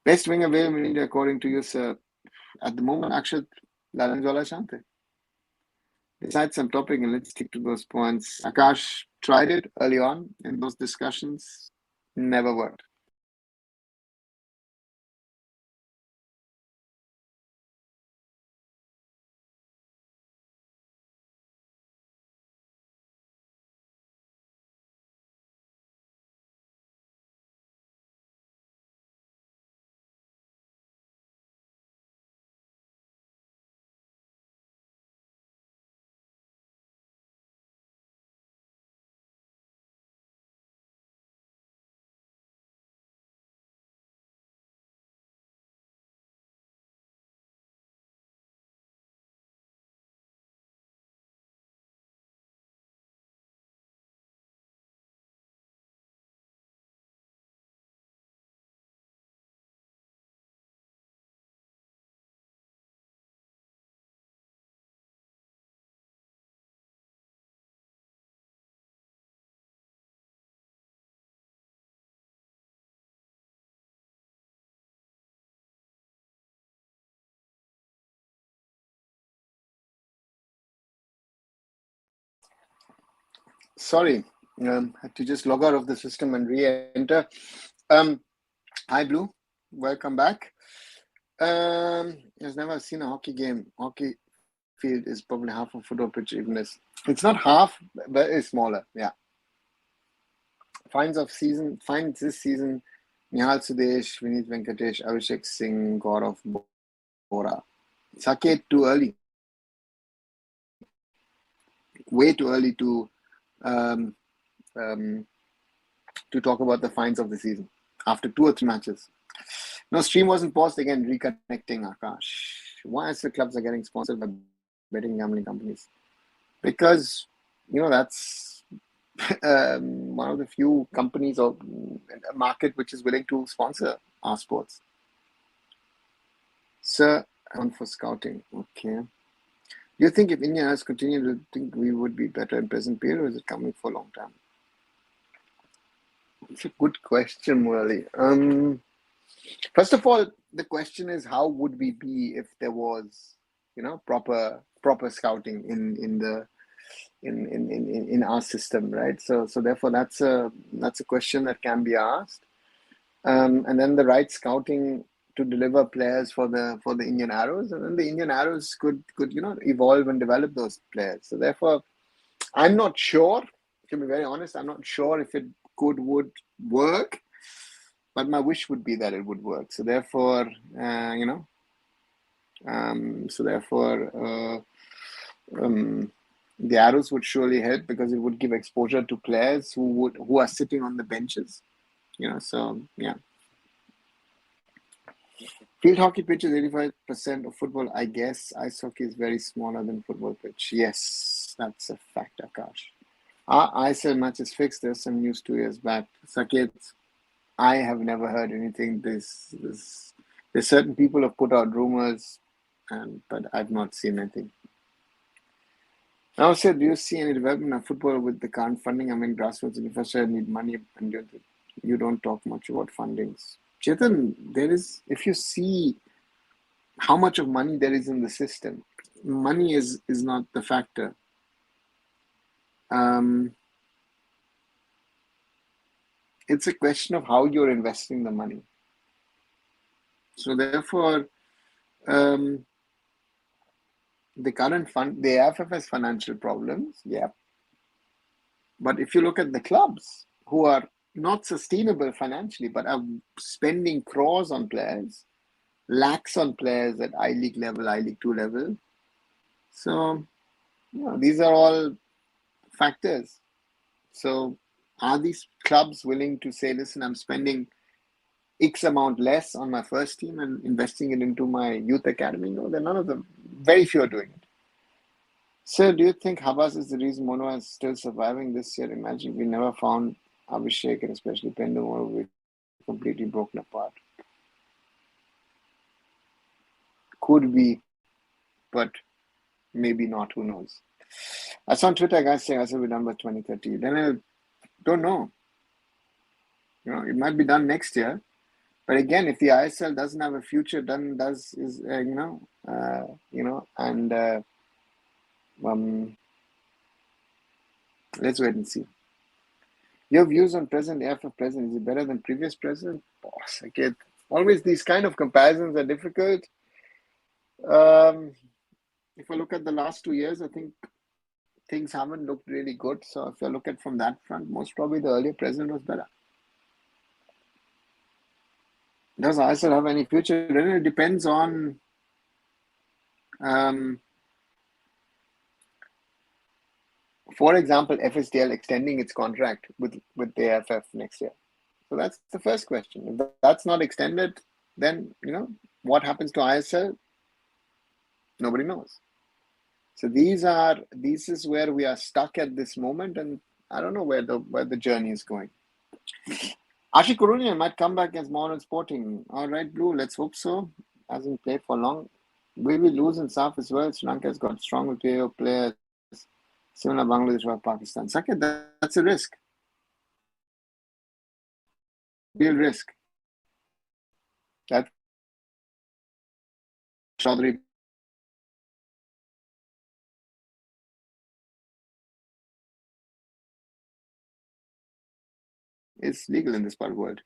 Best winger available in India, according to you, sir. At the moment, Akshat Lalanjwala Shante. Decide some topic and let's stick to those points. Akash tried it early on in those discussions, never worked. Sorry, had to just log out of the system and re-enter. Hi, Blue. Welcome back. Has never seen a hockey game. Hockey field is probably half of football pitch, even is. It's not half, but it's smaller. Yeah. Finds this season: Nihal Sudesh, Vineet Venkatesh, Abhishek Singh, Gaurav Bora. Saket, too early. Way too early to talk about the finds of the season after 2 or 3 matches. No, stream wasn't paused again. Reconnecting, Akash. Why is the clubs are getting sponsored by betting gambling companies? Because that's one of the few companies or a market which is willing to sponsor our sports. Sir, on for scouting. Okay. Do you think if India has continued to think we would be better in present period, or is it coming for a long time? It's a good question, Murali. First of all, the question is how would we be if there was, proper scouting in our system, right? So therefore that's a question that can be asked, and then the right scouting to deliver players for the Indian Arrows, and then the Indian Arrows could evolve and develop those players. So therefore, I'm not sure. To be very honest, I'm not sure if it would work. but my wish would be that it would work. So therefore, the arrows would surely help because it would give exposure to players who are sitting on the benches. So yeah. Field hockey pitch is 85% of football. I guess ice hockey is very smaller than football pitch. Yes, that's a fact, Akash. Our ISL match is fixed. There's some news 2 years back. Saket, I have never heard anything. There's certain people have put out rumors, but I've not seen anything. Now, sir, do you see any development of football with the current funding? I mean, grassroots infrastructure need money, and you don't talk much about fundings. Chetan, if you see how much of money there is in the system, money is not the factor. It's a question of how you're investing the money. So therefore, the current fund, the AIFF has financial problems, yeah. But if you look at the clubs who are not sustainable financially, but are spending crores on players, lakhs on players at I-League level, I-League 2 level. So, these are all factors. So, are these clubs willing to say, listen, I'm spending X amount less on my first team and investing it into my youth academy? No, they're none of them. Very few are doing it. So, do you think Habas is the reason Mono is still surviving this year? Imagine we never found Abhishek and especially Pendu Mono would be completely broken apart. Could be, but maybe not. Who knows? I saw on Twitter guys saying I will be done by 2030. Then I don't know. It might be done next year. But again, if the ISL doesn't have a future, then let's wait and see. Your views on present AIFF president, is it better than previous president? Boss, again, always these kind of comparisons are difficult. If I look at the last 2 years, I think things haven't looked really good. So if I look at from that front, most probably the earlier president was better. Does ISL have any future? Then it depends on for example, FSDL extending its contract with the AIFF next year. So that's the first question. If that's not extended, then what happens to ISL? Nobody knows. So this is where we are stuck at this moment, and I don't know where the journey is going. Ashik Kurunian might come back against Mohammedan Sporting. All right, Blue, let's hope so. Hasn't played for long. Will we lose in SAF as well? Sri Lanka has got strong with players. Similar Bangladesh or Pakistan. Saket, that's a risk. Real risk. That Chaudhary is legal in this part of the world.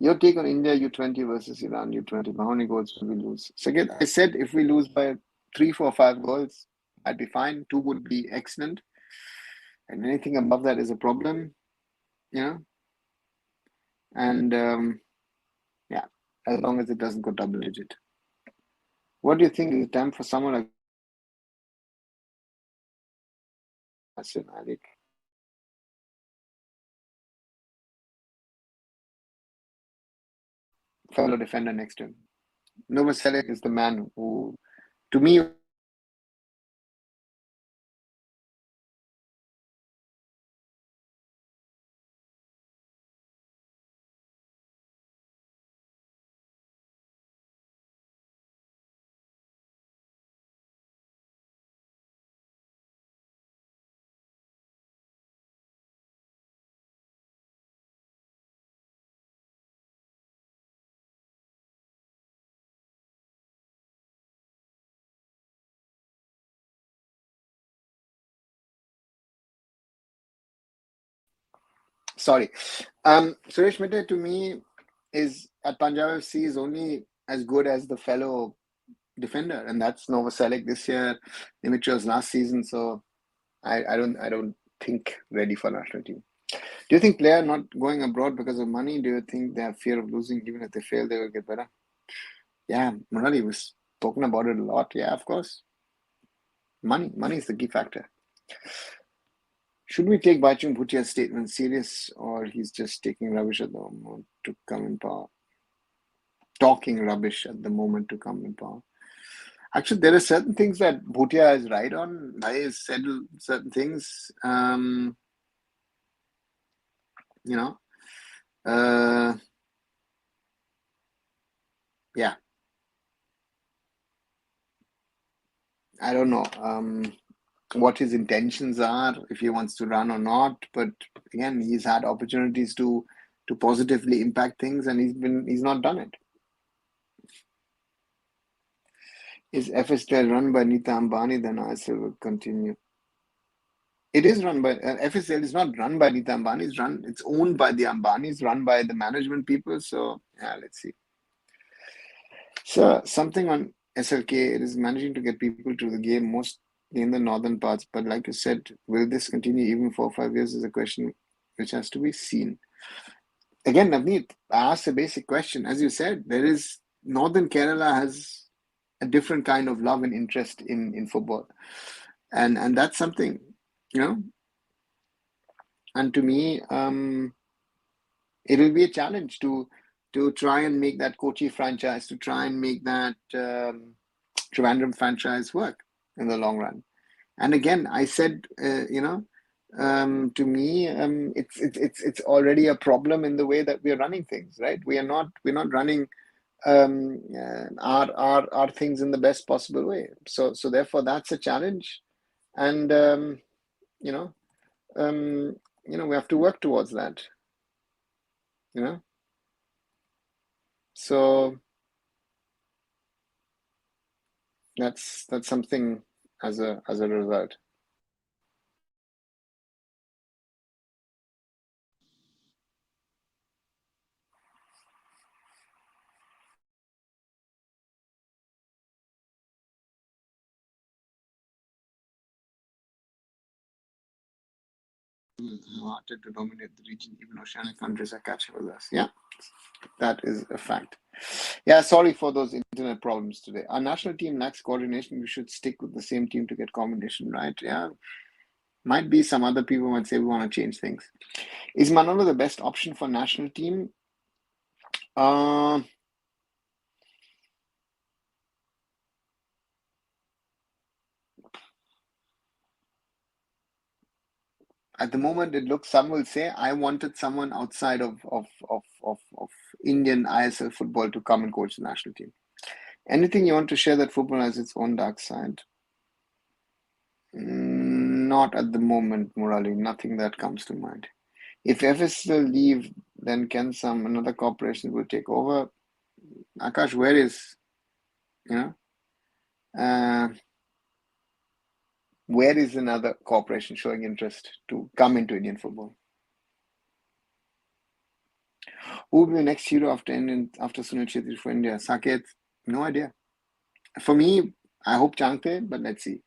Your take on India U20 versus Iran U20. How many goals will we lose? Saket, I said if we lose by 3, 4, 5 goals, I'd be fine. 2 would be excellent. And anything above that is a problem. And as long as it doesn't go double digit. What do you think is time for someone like Hassan Ali? Fellow defender next to him. Novoselic is the man who, to me, sorry. Suresh Mitte to me is at Punjab FC is only as good as the fellow defender, and that's Novoselic this year. Dimitrios last season, so I don't think ready for national team. Do you think player not going abroad because of money? Do you think they have fear of losing? Even if they fail, they will get better? Yeah, Murali, we've spoken about it a lot. Yeah, of course. Money is the key factor. Should we take Baichung Bhutia's statement serious, or he's just taking rubbish at the moment to come in power? Talking rubbish at the moment to come in power. Actually, there are certain things that Bhutia is right on. I has said certain things. You know, yeah, I don't know what his intentions are, if he wants to run or not. But again, he's had opportunities to positively impact things, and he's not done it. Is FSL run by Nita Ambani? Then ISL will continue. It is run by FSL is not run by Nita Ambani. It's owned by the Ambanis, run by the management people. So yeah, let's see. So something on SLK, it is managing to get people to the game mostly in the northern parts. But like you said, will this continue even for 5 years is a question which has to be seen. Again, Navneet, I asked a basic question. As you said, there is Northern Kerala has a different kind of love and interest in football. And that's something, you know. And to me, it will be a challenge to try and make that Kochi franchise, to try and make that Trivandrum franchise work in the long run. And again, I said, to me, it's already a problem in the way that we are running things, right? We're not running our things in the best possible way. So therefore, that's a challenge, and we have to work towards that. So that's something as a result. Wanted to dominate the region, even oceanic countries are catching with us. Yeah, that is a fact. Yeah, sorry for those internet problems today. Our national team lacks coordination. We should stick with the same team to get combination right. Yeah, might be some other people might say we want to change things. Is Manolo the best option for national team? At the moment, it looks. Some will say I wanted someone outside of Indian ISL football to come and coach the national team. Anything you want to share that football has its own dark side? Not at the moment, Murali. Nothing that comes to mind. If FSL leave, then can another corporation will take over? Akash, where is another corporation showing interest to come into Indian football? Who will be the next hero after Sunil Chhetri for India? Saket? No idea. For me, I hope Changte, but let's see.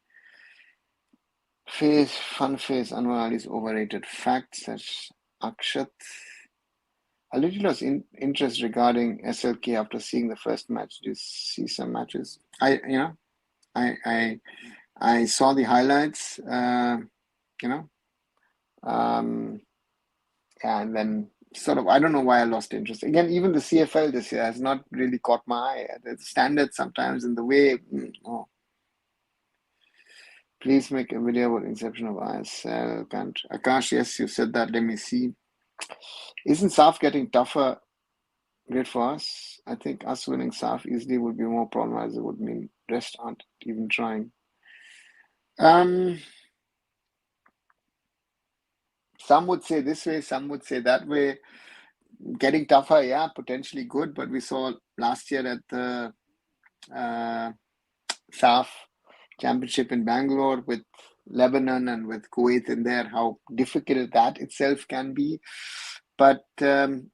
Fun face, Anwar Ali is overrated. Facts, says Akshat. A little lost interest regarding SLK after seeing the first match. Do you see some matches? I saw the highlights. And then sort of I don't know why I lost interest. Again, even the CFL this year has not really caught my eye. The standards sometimes in the way. Oh. Please make a video about inception of ISL. Can't Akash? Yes, you said that. Let me see. Isn't SAF getting tougher? Great for us. I think us winning SAF easily would be more problem as it would mean rest aren't even trying. Some would say this way, some would say that way. Getting tougher, yeah, potentially good, but we saw last year at the SAF championship in Bangalore with Lebanon and with Kuwait in there, how difficult that itself can be. But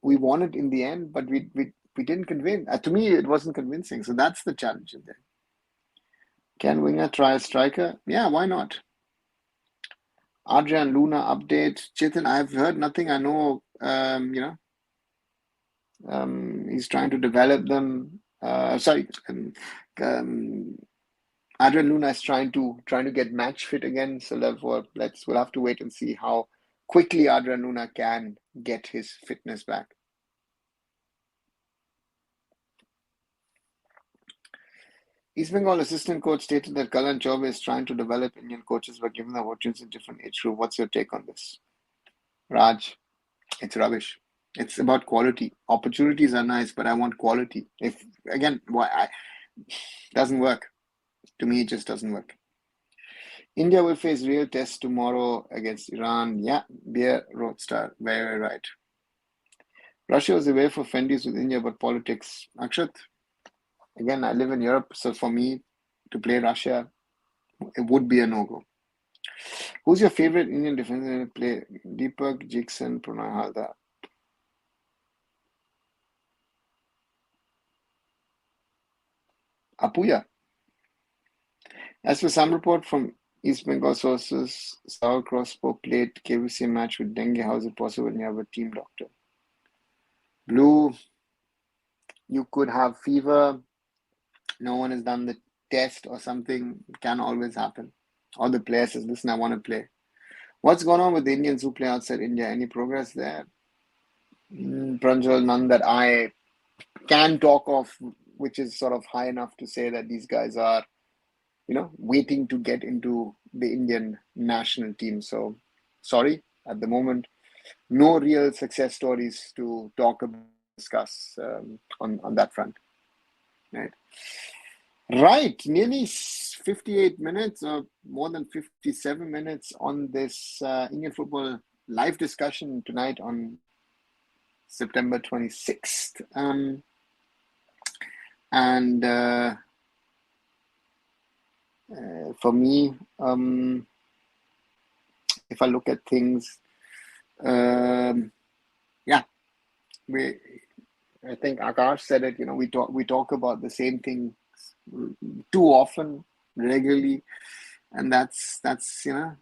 we won it in the end, but we didn't convince. To me, it wasn't convincing. So that's the challenge in there. Can Winger try a striker? Yeah, why not? Adrian Luna update. Chetan, I've heard nothing. I know, he's trying to develop them. Um, Adrian Luna is trying to get match fit again. So therefore, we'll have to wait and see how quickly Adrian Luna can get his fitness back. East Bengal assistant coach stated that Kalan Chaube is trying to develop Indian coaches by giving them opportunities in different age group. What's your take on this? Raj, it's rubbish. It's about quality. Opportunities are nice, but I want quality. Doesn't work. To me, it just doesn't work. India will face real test tomorrow against Iran. Yeah, Beer Roadstar. Very, very right. Russia was away for Fendi's with India, but politics. Akshat, again, I live in Europe, so for me to play Russia, it would be a no-go. Who's your favorite Indian defender play? Deepak, Jackson, Pranay Halda. Apuya. As per some report from East Bengal sources, Saul Crossbow played KBC match with dengue. How is it possible when you have a team doctor? Blue, you could have fever. No one has done the test or something. It can always happen. Or the player says, listen, I want to play. What's going on with the Indians who play outside India? Any progress there? Pranjal, none that I can talk of, which is sort of high enough to say that these guys are, waiting to get into the Indian national team. So, sorry, at the moment, no real success stories to talk about, discuss on that front. Right, nearly 58 minutes or more than 57 minutes on this Indian football live discussion tonight on September 26th. For me, if I look at things, I think Akash said it. We talk about the same thing too often, regularly, and that's one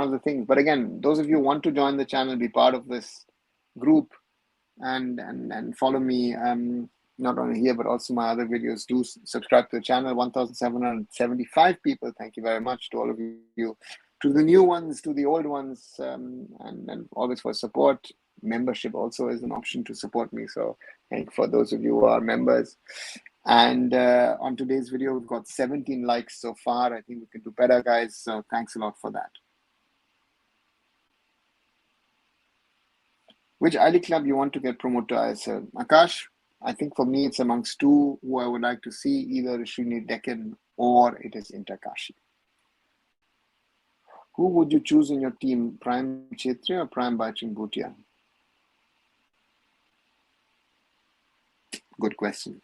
of the things. But again, those of you who want to join the channel, be part of this group, and follow me. Not only here, but also my other videos. Do subscribe to the channel. 1,775 people. Thank you very much to all of you, to the new ones, to the old ones, and always for support. Membership also is an option to support me. So thank you for those of you who are members. And on today's video, we've got 17 likes so far. I think we can do better, guys. So thanks a lot for that. Which Ali club you want to get promoted to ISL? Akash, I think for me, it's amongst two who I would like to see, either Srini Deccan or it is Inter Kashi. Who would you choose in your team, Prime Chetri or Prime Baching Bhutia? Good question.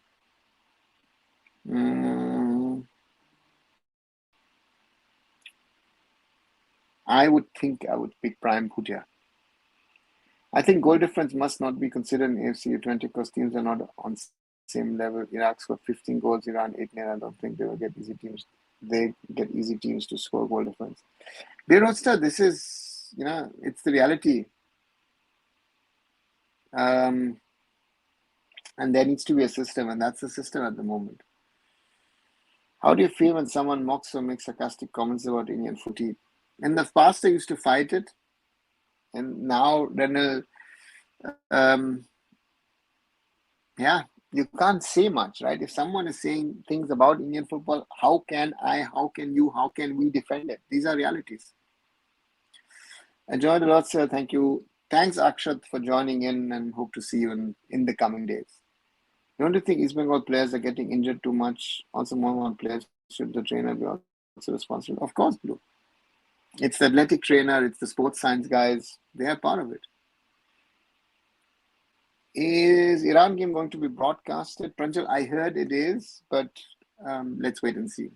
I would think I would pick Prime Bhutia. I think goal difference must not be considered in AFC U20 because teams are not on same level. Iraq scored 15 goals, Iran 8-0. I don't think they will get easy teams. They get easy teams to score goal difference. Dear Roadster, this is, it's the reality. And there needs to be a system, and that's the system at the moment. How do you feel when someone mocks or makes sarcastic comments about Indian footy? In the past, I used to fight it. And now, Renal, you can't say much, right? If someone is saying things about Indian football, how can we defend it? These are realities. Enjoyed a lot, sir. Thank you. Thanks, Akshat, for joining in, and hope to see you in the coming days. Don't you think East Bengal players are getting injured too much? Also, more players, should the trainer be also responsible? Of course, Blue. It's the athletic trainer, it's the sports science guys. They are part of it. Is Iran game going to be broadcasted? Pranjal, I heard it is, but let's wait and see.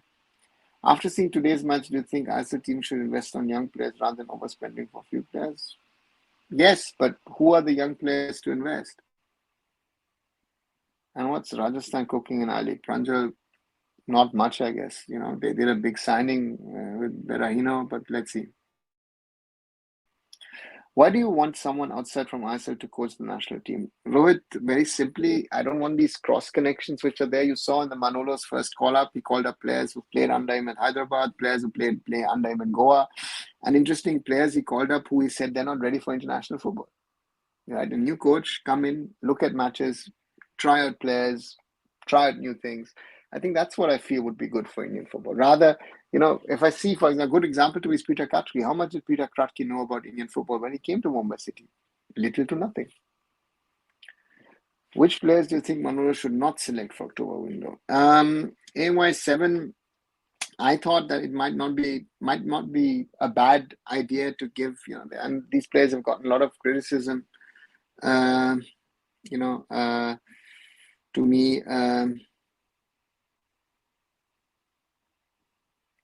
After seeing today's match, do you think ISL team should invest on young players rather than overspending for few players? Yes, but who are the young players to invest? And what's Rajasthan cooking in Ali? Pranjal, Not much, I guess. They did a big signing with Berahino, but let's see. Why do you want someone outside from ISL to coach the national team? Rohit, very simply, I don't want these cross connections which are there. You saw in the Manolo's first call up, he called up players who played under him in Hyderabad, players who play under him in Goa, and interesting players he called up who he said they're not ready for international football. Right? A new coach, come in, look at matches, try out players, try out new things. I think that's what I feel would be good for Indian football. Rather, if I see, for example, a good example to is Peter Kratky. How much did Peter Kratky know about Indian football when he came to Mumbai City? Little to nothing. Which players do you think Manolo should not select for October window? AY7, I thought that it might not be a bad idea to give, and these players have gotten a lot of criticism. To me,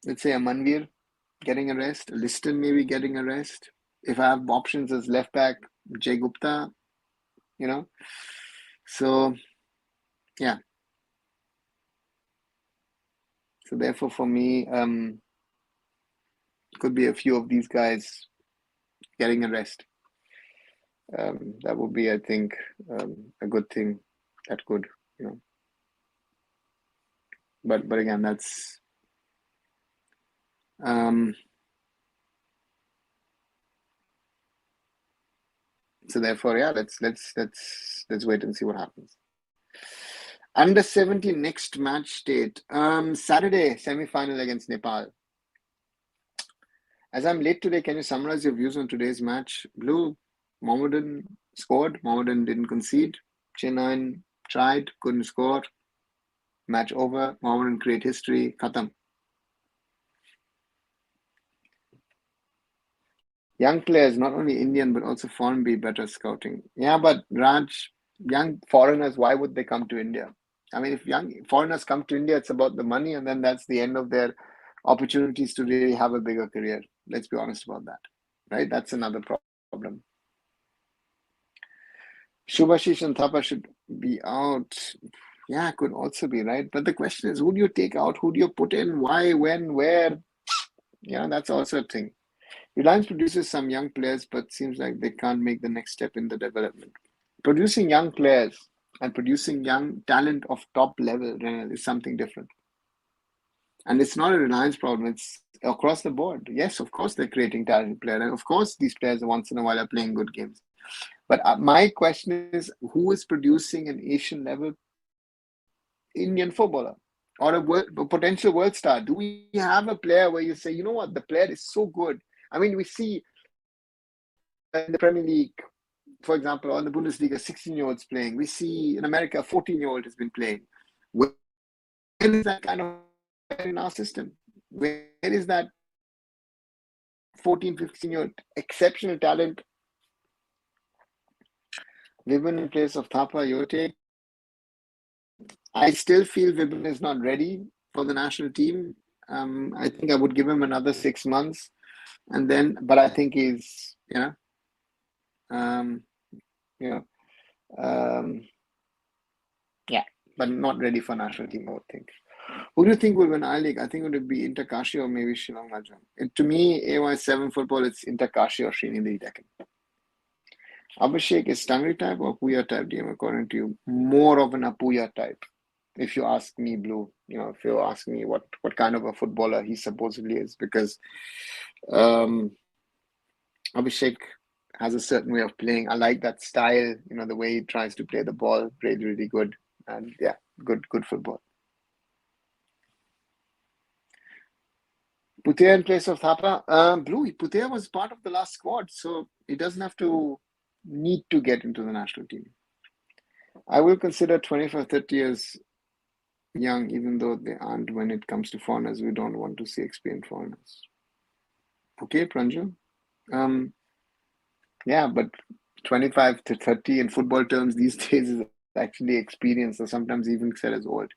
let's say a Manvir getting a rest, a Liston maybe getting a rest. If I have options as left back, Jay Gupta, So, yeah. So therefore, for me, could be a few of these guys getting a rest. That would be, I think, a good thing. That could, But again, that's so therefore, yeah. Let's wait and see what happens. Under 70 next match date. Saturday semi-final against Nepal. As I'm late today, can you summarize your views on today's match? Blue, Mohammedan scored. Mohammedan didn't concede. Chennai tried, couldn't score. Match over. Mohammedan create history. Khatam. Young players, not only Indian but also foreign, be better scouting. Yeah, but Raj, young foreigners, why would they come to India? I mean, if young foreigners come to India, it's about the money, and then that's the end of their opportunities to really have a bigger career. Let's be honest about that, right? That's another problem. Shubhashish and Thapa should be out. Yeah, could also be, right? But the question is, who do you take out? Who do you put in? Why, when, where? Yeah, that's also a thing. Reliance produces some young players, but seems like they can't make the next step in the development. Producing young players and producing young talent of top level is something different. And it's not a Reliance problem, it's across the board. Yes, of course, they're creating talented players. And of course, these players once in a while are playing good games. But my question is, who is producing an Asian level Indian footballer or a potential world star? Do we have a player where you say, you know what, the player is so good? I mean, we see in the Premier League, for example, or in the Bundesliga, 16-year-olds playing. We see in America, a 14-year-old has been playing. Where is that kind of in our system? Where is that 14, 15-year-old exceptional talent? Vibhan in place of Thapa, Yote. I still feel Vibhan is not ready for the national team. I think I would give him another 6 months, and then. But I think he's, yeah, but not ready for national team. I would think. Who do you think will win I-League? I think it would be Inter Kashi or maybe Shillong Lajang. To me, AY7 football, it's Inter Kashi or Srinidhi Deccan. Abhishek is Tangri type or Puya type DM according to you? More of an Apuya type. If you ask me, Blue, if you ask me what kind of a footballer he supposedly is, because Abhishek has a certain way of playing. I like that style, the way he tries to play the ball, played really good, and yeah, good football. Putea in place of Thapa. Blue, Putea was part of the last squad, so he doesn't have to need to get into the national team. I will consider 25, 30 years young, even though they aren't when it comes to foreigners. We don't want to see experienced foreigners. Okay, Pranjal. Yeah, but 25 to 30 in football terms these days is actually experience, or sometimes even said as old.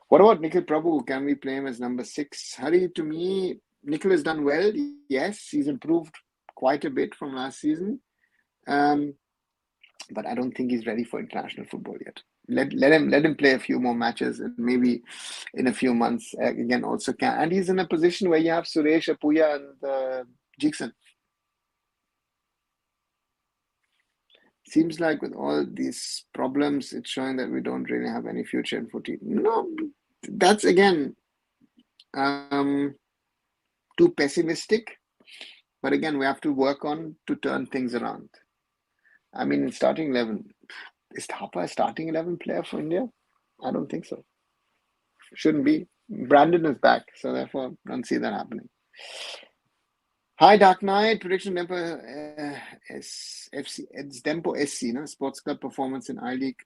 What about Nikhil Prabhu? Can we play him as number 6? Hari, to me, Nikhil has done well. Yes, he's improved quite a bit from last season. But I don't think he's ready for international football yet. let him play a few more matches, and maybe in a few months again also can. And he's in a position where you have Suresh, Apuya, and Jigson. Seems like with all these problems, it's showing that we don't really have any future in footy. No, that's again too pessimistic. But again, we have to work on to turn things around. I mean, in starting 11, is Thapa a starting 11 player for India? I don't think so. Shouldn't be. Brandon is back, so therefore, don't see that happening. Hi, Dark Knight. Prediction Dempo FC. It's Dempo SC, no? Sports Club performance in I-League.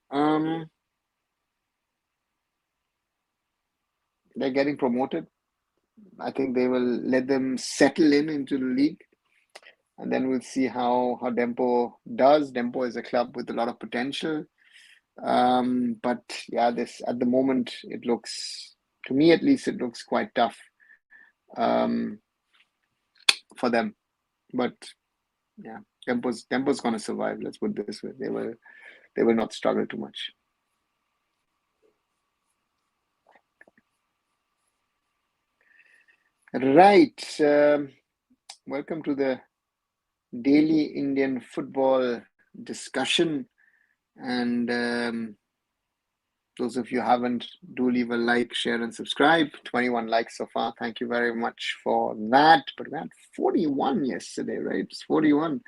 They're getting promoted. I think they will let them settle into the league, and then we'll see how Dempo does. Dempo is a club with a lot of potential. But yeah, this at the moment it looks, to me at least, it looks quite tough for them. But yeah, Dempo's going to survive. Let's put it this way: they will not struggle too much. Right. Welcome to the daily Indian football discussion. And those of you who haven't, do leave a like, share, and subscribe. 21 likes so far. Thank you very much for that. But we had 41 yesterday, right? It's 41.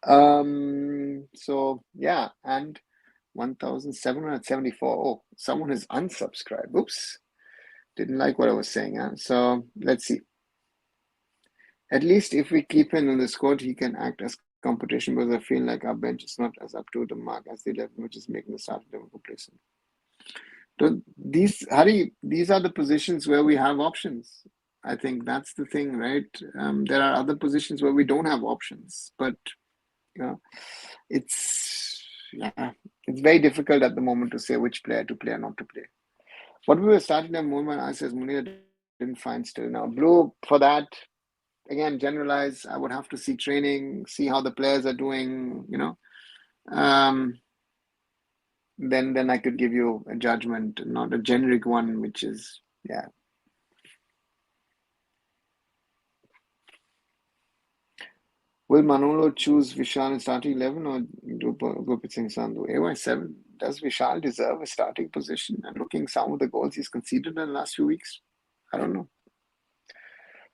So yeah, and 1,774. Oh, someone has unsubscribed. Oops. Didn't like what I was saying. Huh? So let's see. At least if we keep him in the squad, he can act as competition, because I feel like our bench is not as up to the mark as the 11, which is making the starting 11 complacent. So these are the positions where we have options. I think that's the thing, right? There are other positions where we don't have options, but you know, it's very difficult at the moment to say which player to play or not to play. What we were starting at Mohammedan, I says Munir didn't find still now. Blue, for that, again, generalize. I would have to see training, see how the players are doing, then I could give you a judgment, not a generic one, which is, yeah. Will Manolo choose Vishal in starting 11 or do Gurpreet Singh Sandhu? AY7, does Vishal deserve a starting position? And looking some of the goals he's conceded in the last few weeks, I don't know.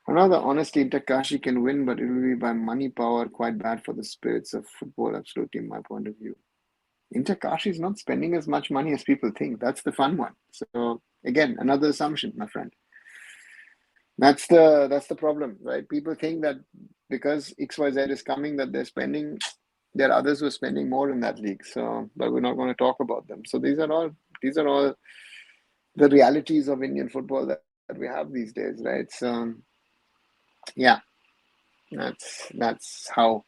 Another, honestly, Takashi can win, but it will be by money power, quite bad for the spirits of football, absolutely, in my point of view. Takashi is not spending as much money as people think. That's the fun one. So again, another assumption, my friend. That's the problem, right? People think that because XYZ is coming, that they're spending. There are others who are spending more in that league. So, but we're not going to talk about them. So these are all the realities of Indian football that we have these days, right? So yeah, that's how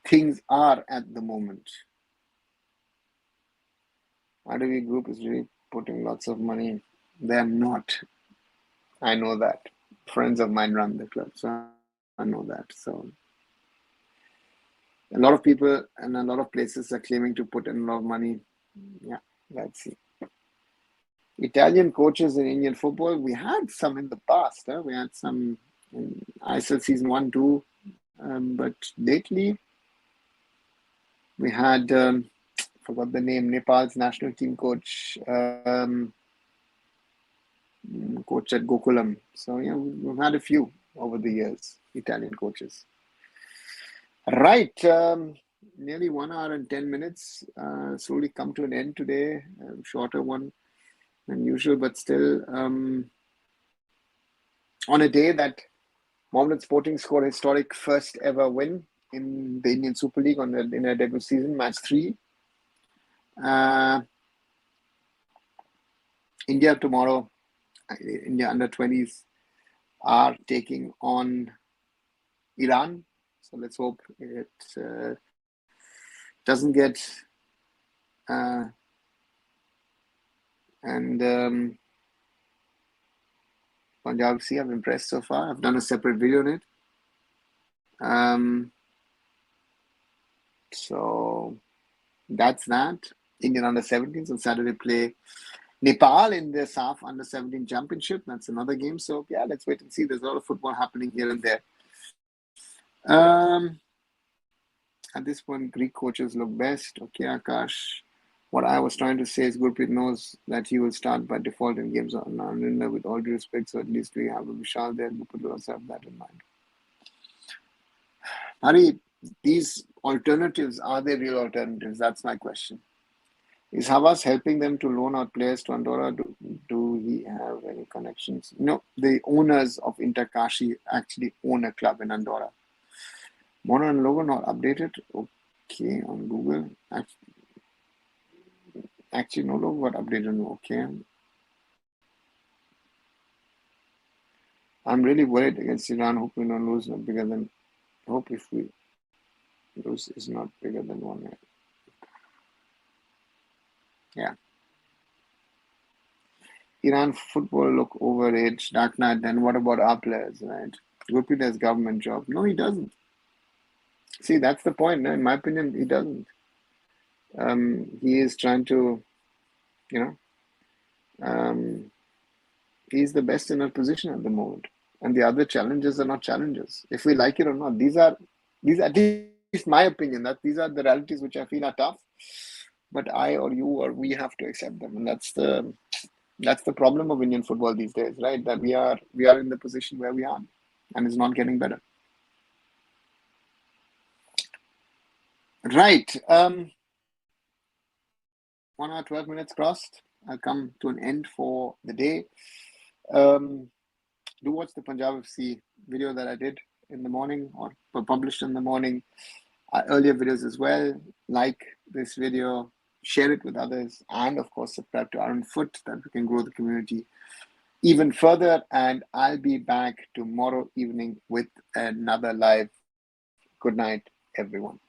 things are at the moment. RDV Group is really putting lots of money. They're not. I know that. Friends of mine run the club, so I know that. So a lot of people and a lot of places are claiming to put in a lot of money. Yeah, let's see. Italian coaches in Indian football, we had some in the past. We had some in ISL season 1, 2. But lately, we had, forgot the name, Nepal's national team coach, coach at Gokulam. So, yeah, we've had a few over the years, Italian coaches. Right. Nearly 1 hour and 10 minutes. Slowly come to an end today. Shorter one than usual, but still on a day that Mohammedan Sporting scored a historic first ever win in the Indian Super League in their debut season, match 3. India tomorrow, India under 20s are taking on Iran. So let's hope it doesn't get Punjab FC, I'm impressed so far. I've done a separate video on it. So that's that. Indian under-17s on Saturday play Nepal in the SAF under-17 championship. That's another game. So yeah, let's wait and see. There's a lot of football happening here and there. At this point, Greek coaches look best. Okay, Akash. What I was trying to say is Gurpreet knows that he will start by default in games on Arvinder with all due respect. So at least we have a Vishal there. Gurpreet will also have that in mind. Hari, these alternatives, are they real alternatives? That's my question. Is Havas helping them to loan out players to Andorra? Do he have any connections? No, the owners of Interkashi actually own a club in Andorra. Mono and logo not updated. Okay, on Google. Actually, no logo got updated. Okay. I'm really worried against Iran. Hope we don't lose. Not bigger than. Hope if we lose is not bigger than 1. Yeah. Iran football look overrated. Dark Knight. Then what about our players, right? Gurpreet has government job. No, he doesn't. See, that's the point. No? In my opinion, he doesn't. He is trying to, he's the best in a position at the moment. And the other challenges are not challenges. If we like it or not, these are at least my opinion, that these are the realities which I feel are tough. But I or you or we have to accept them. And that's the problem of Indian football these days, right? That we are in the position where we are, and it's not getting better. Right. 1 hour, 12 minutes crossed. I'll come to an end for the day. Do watch the Punjab FC video that I did in the morning or published in the morning. Earlier videos as well. Like this video, share it with others, and of course, subscribe to arunfoot, that we can grow the community even further. And I'll be back tomorrow evening with another live. Good night, everyone.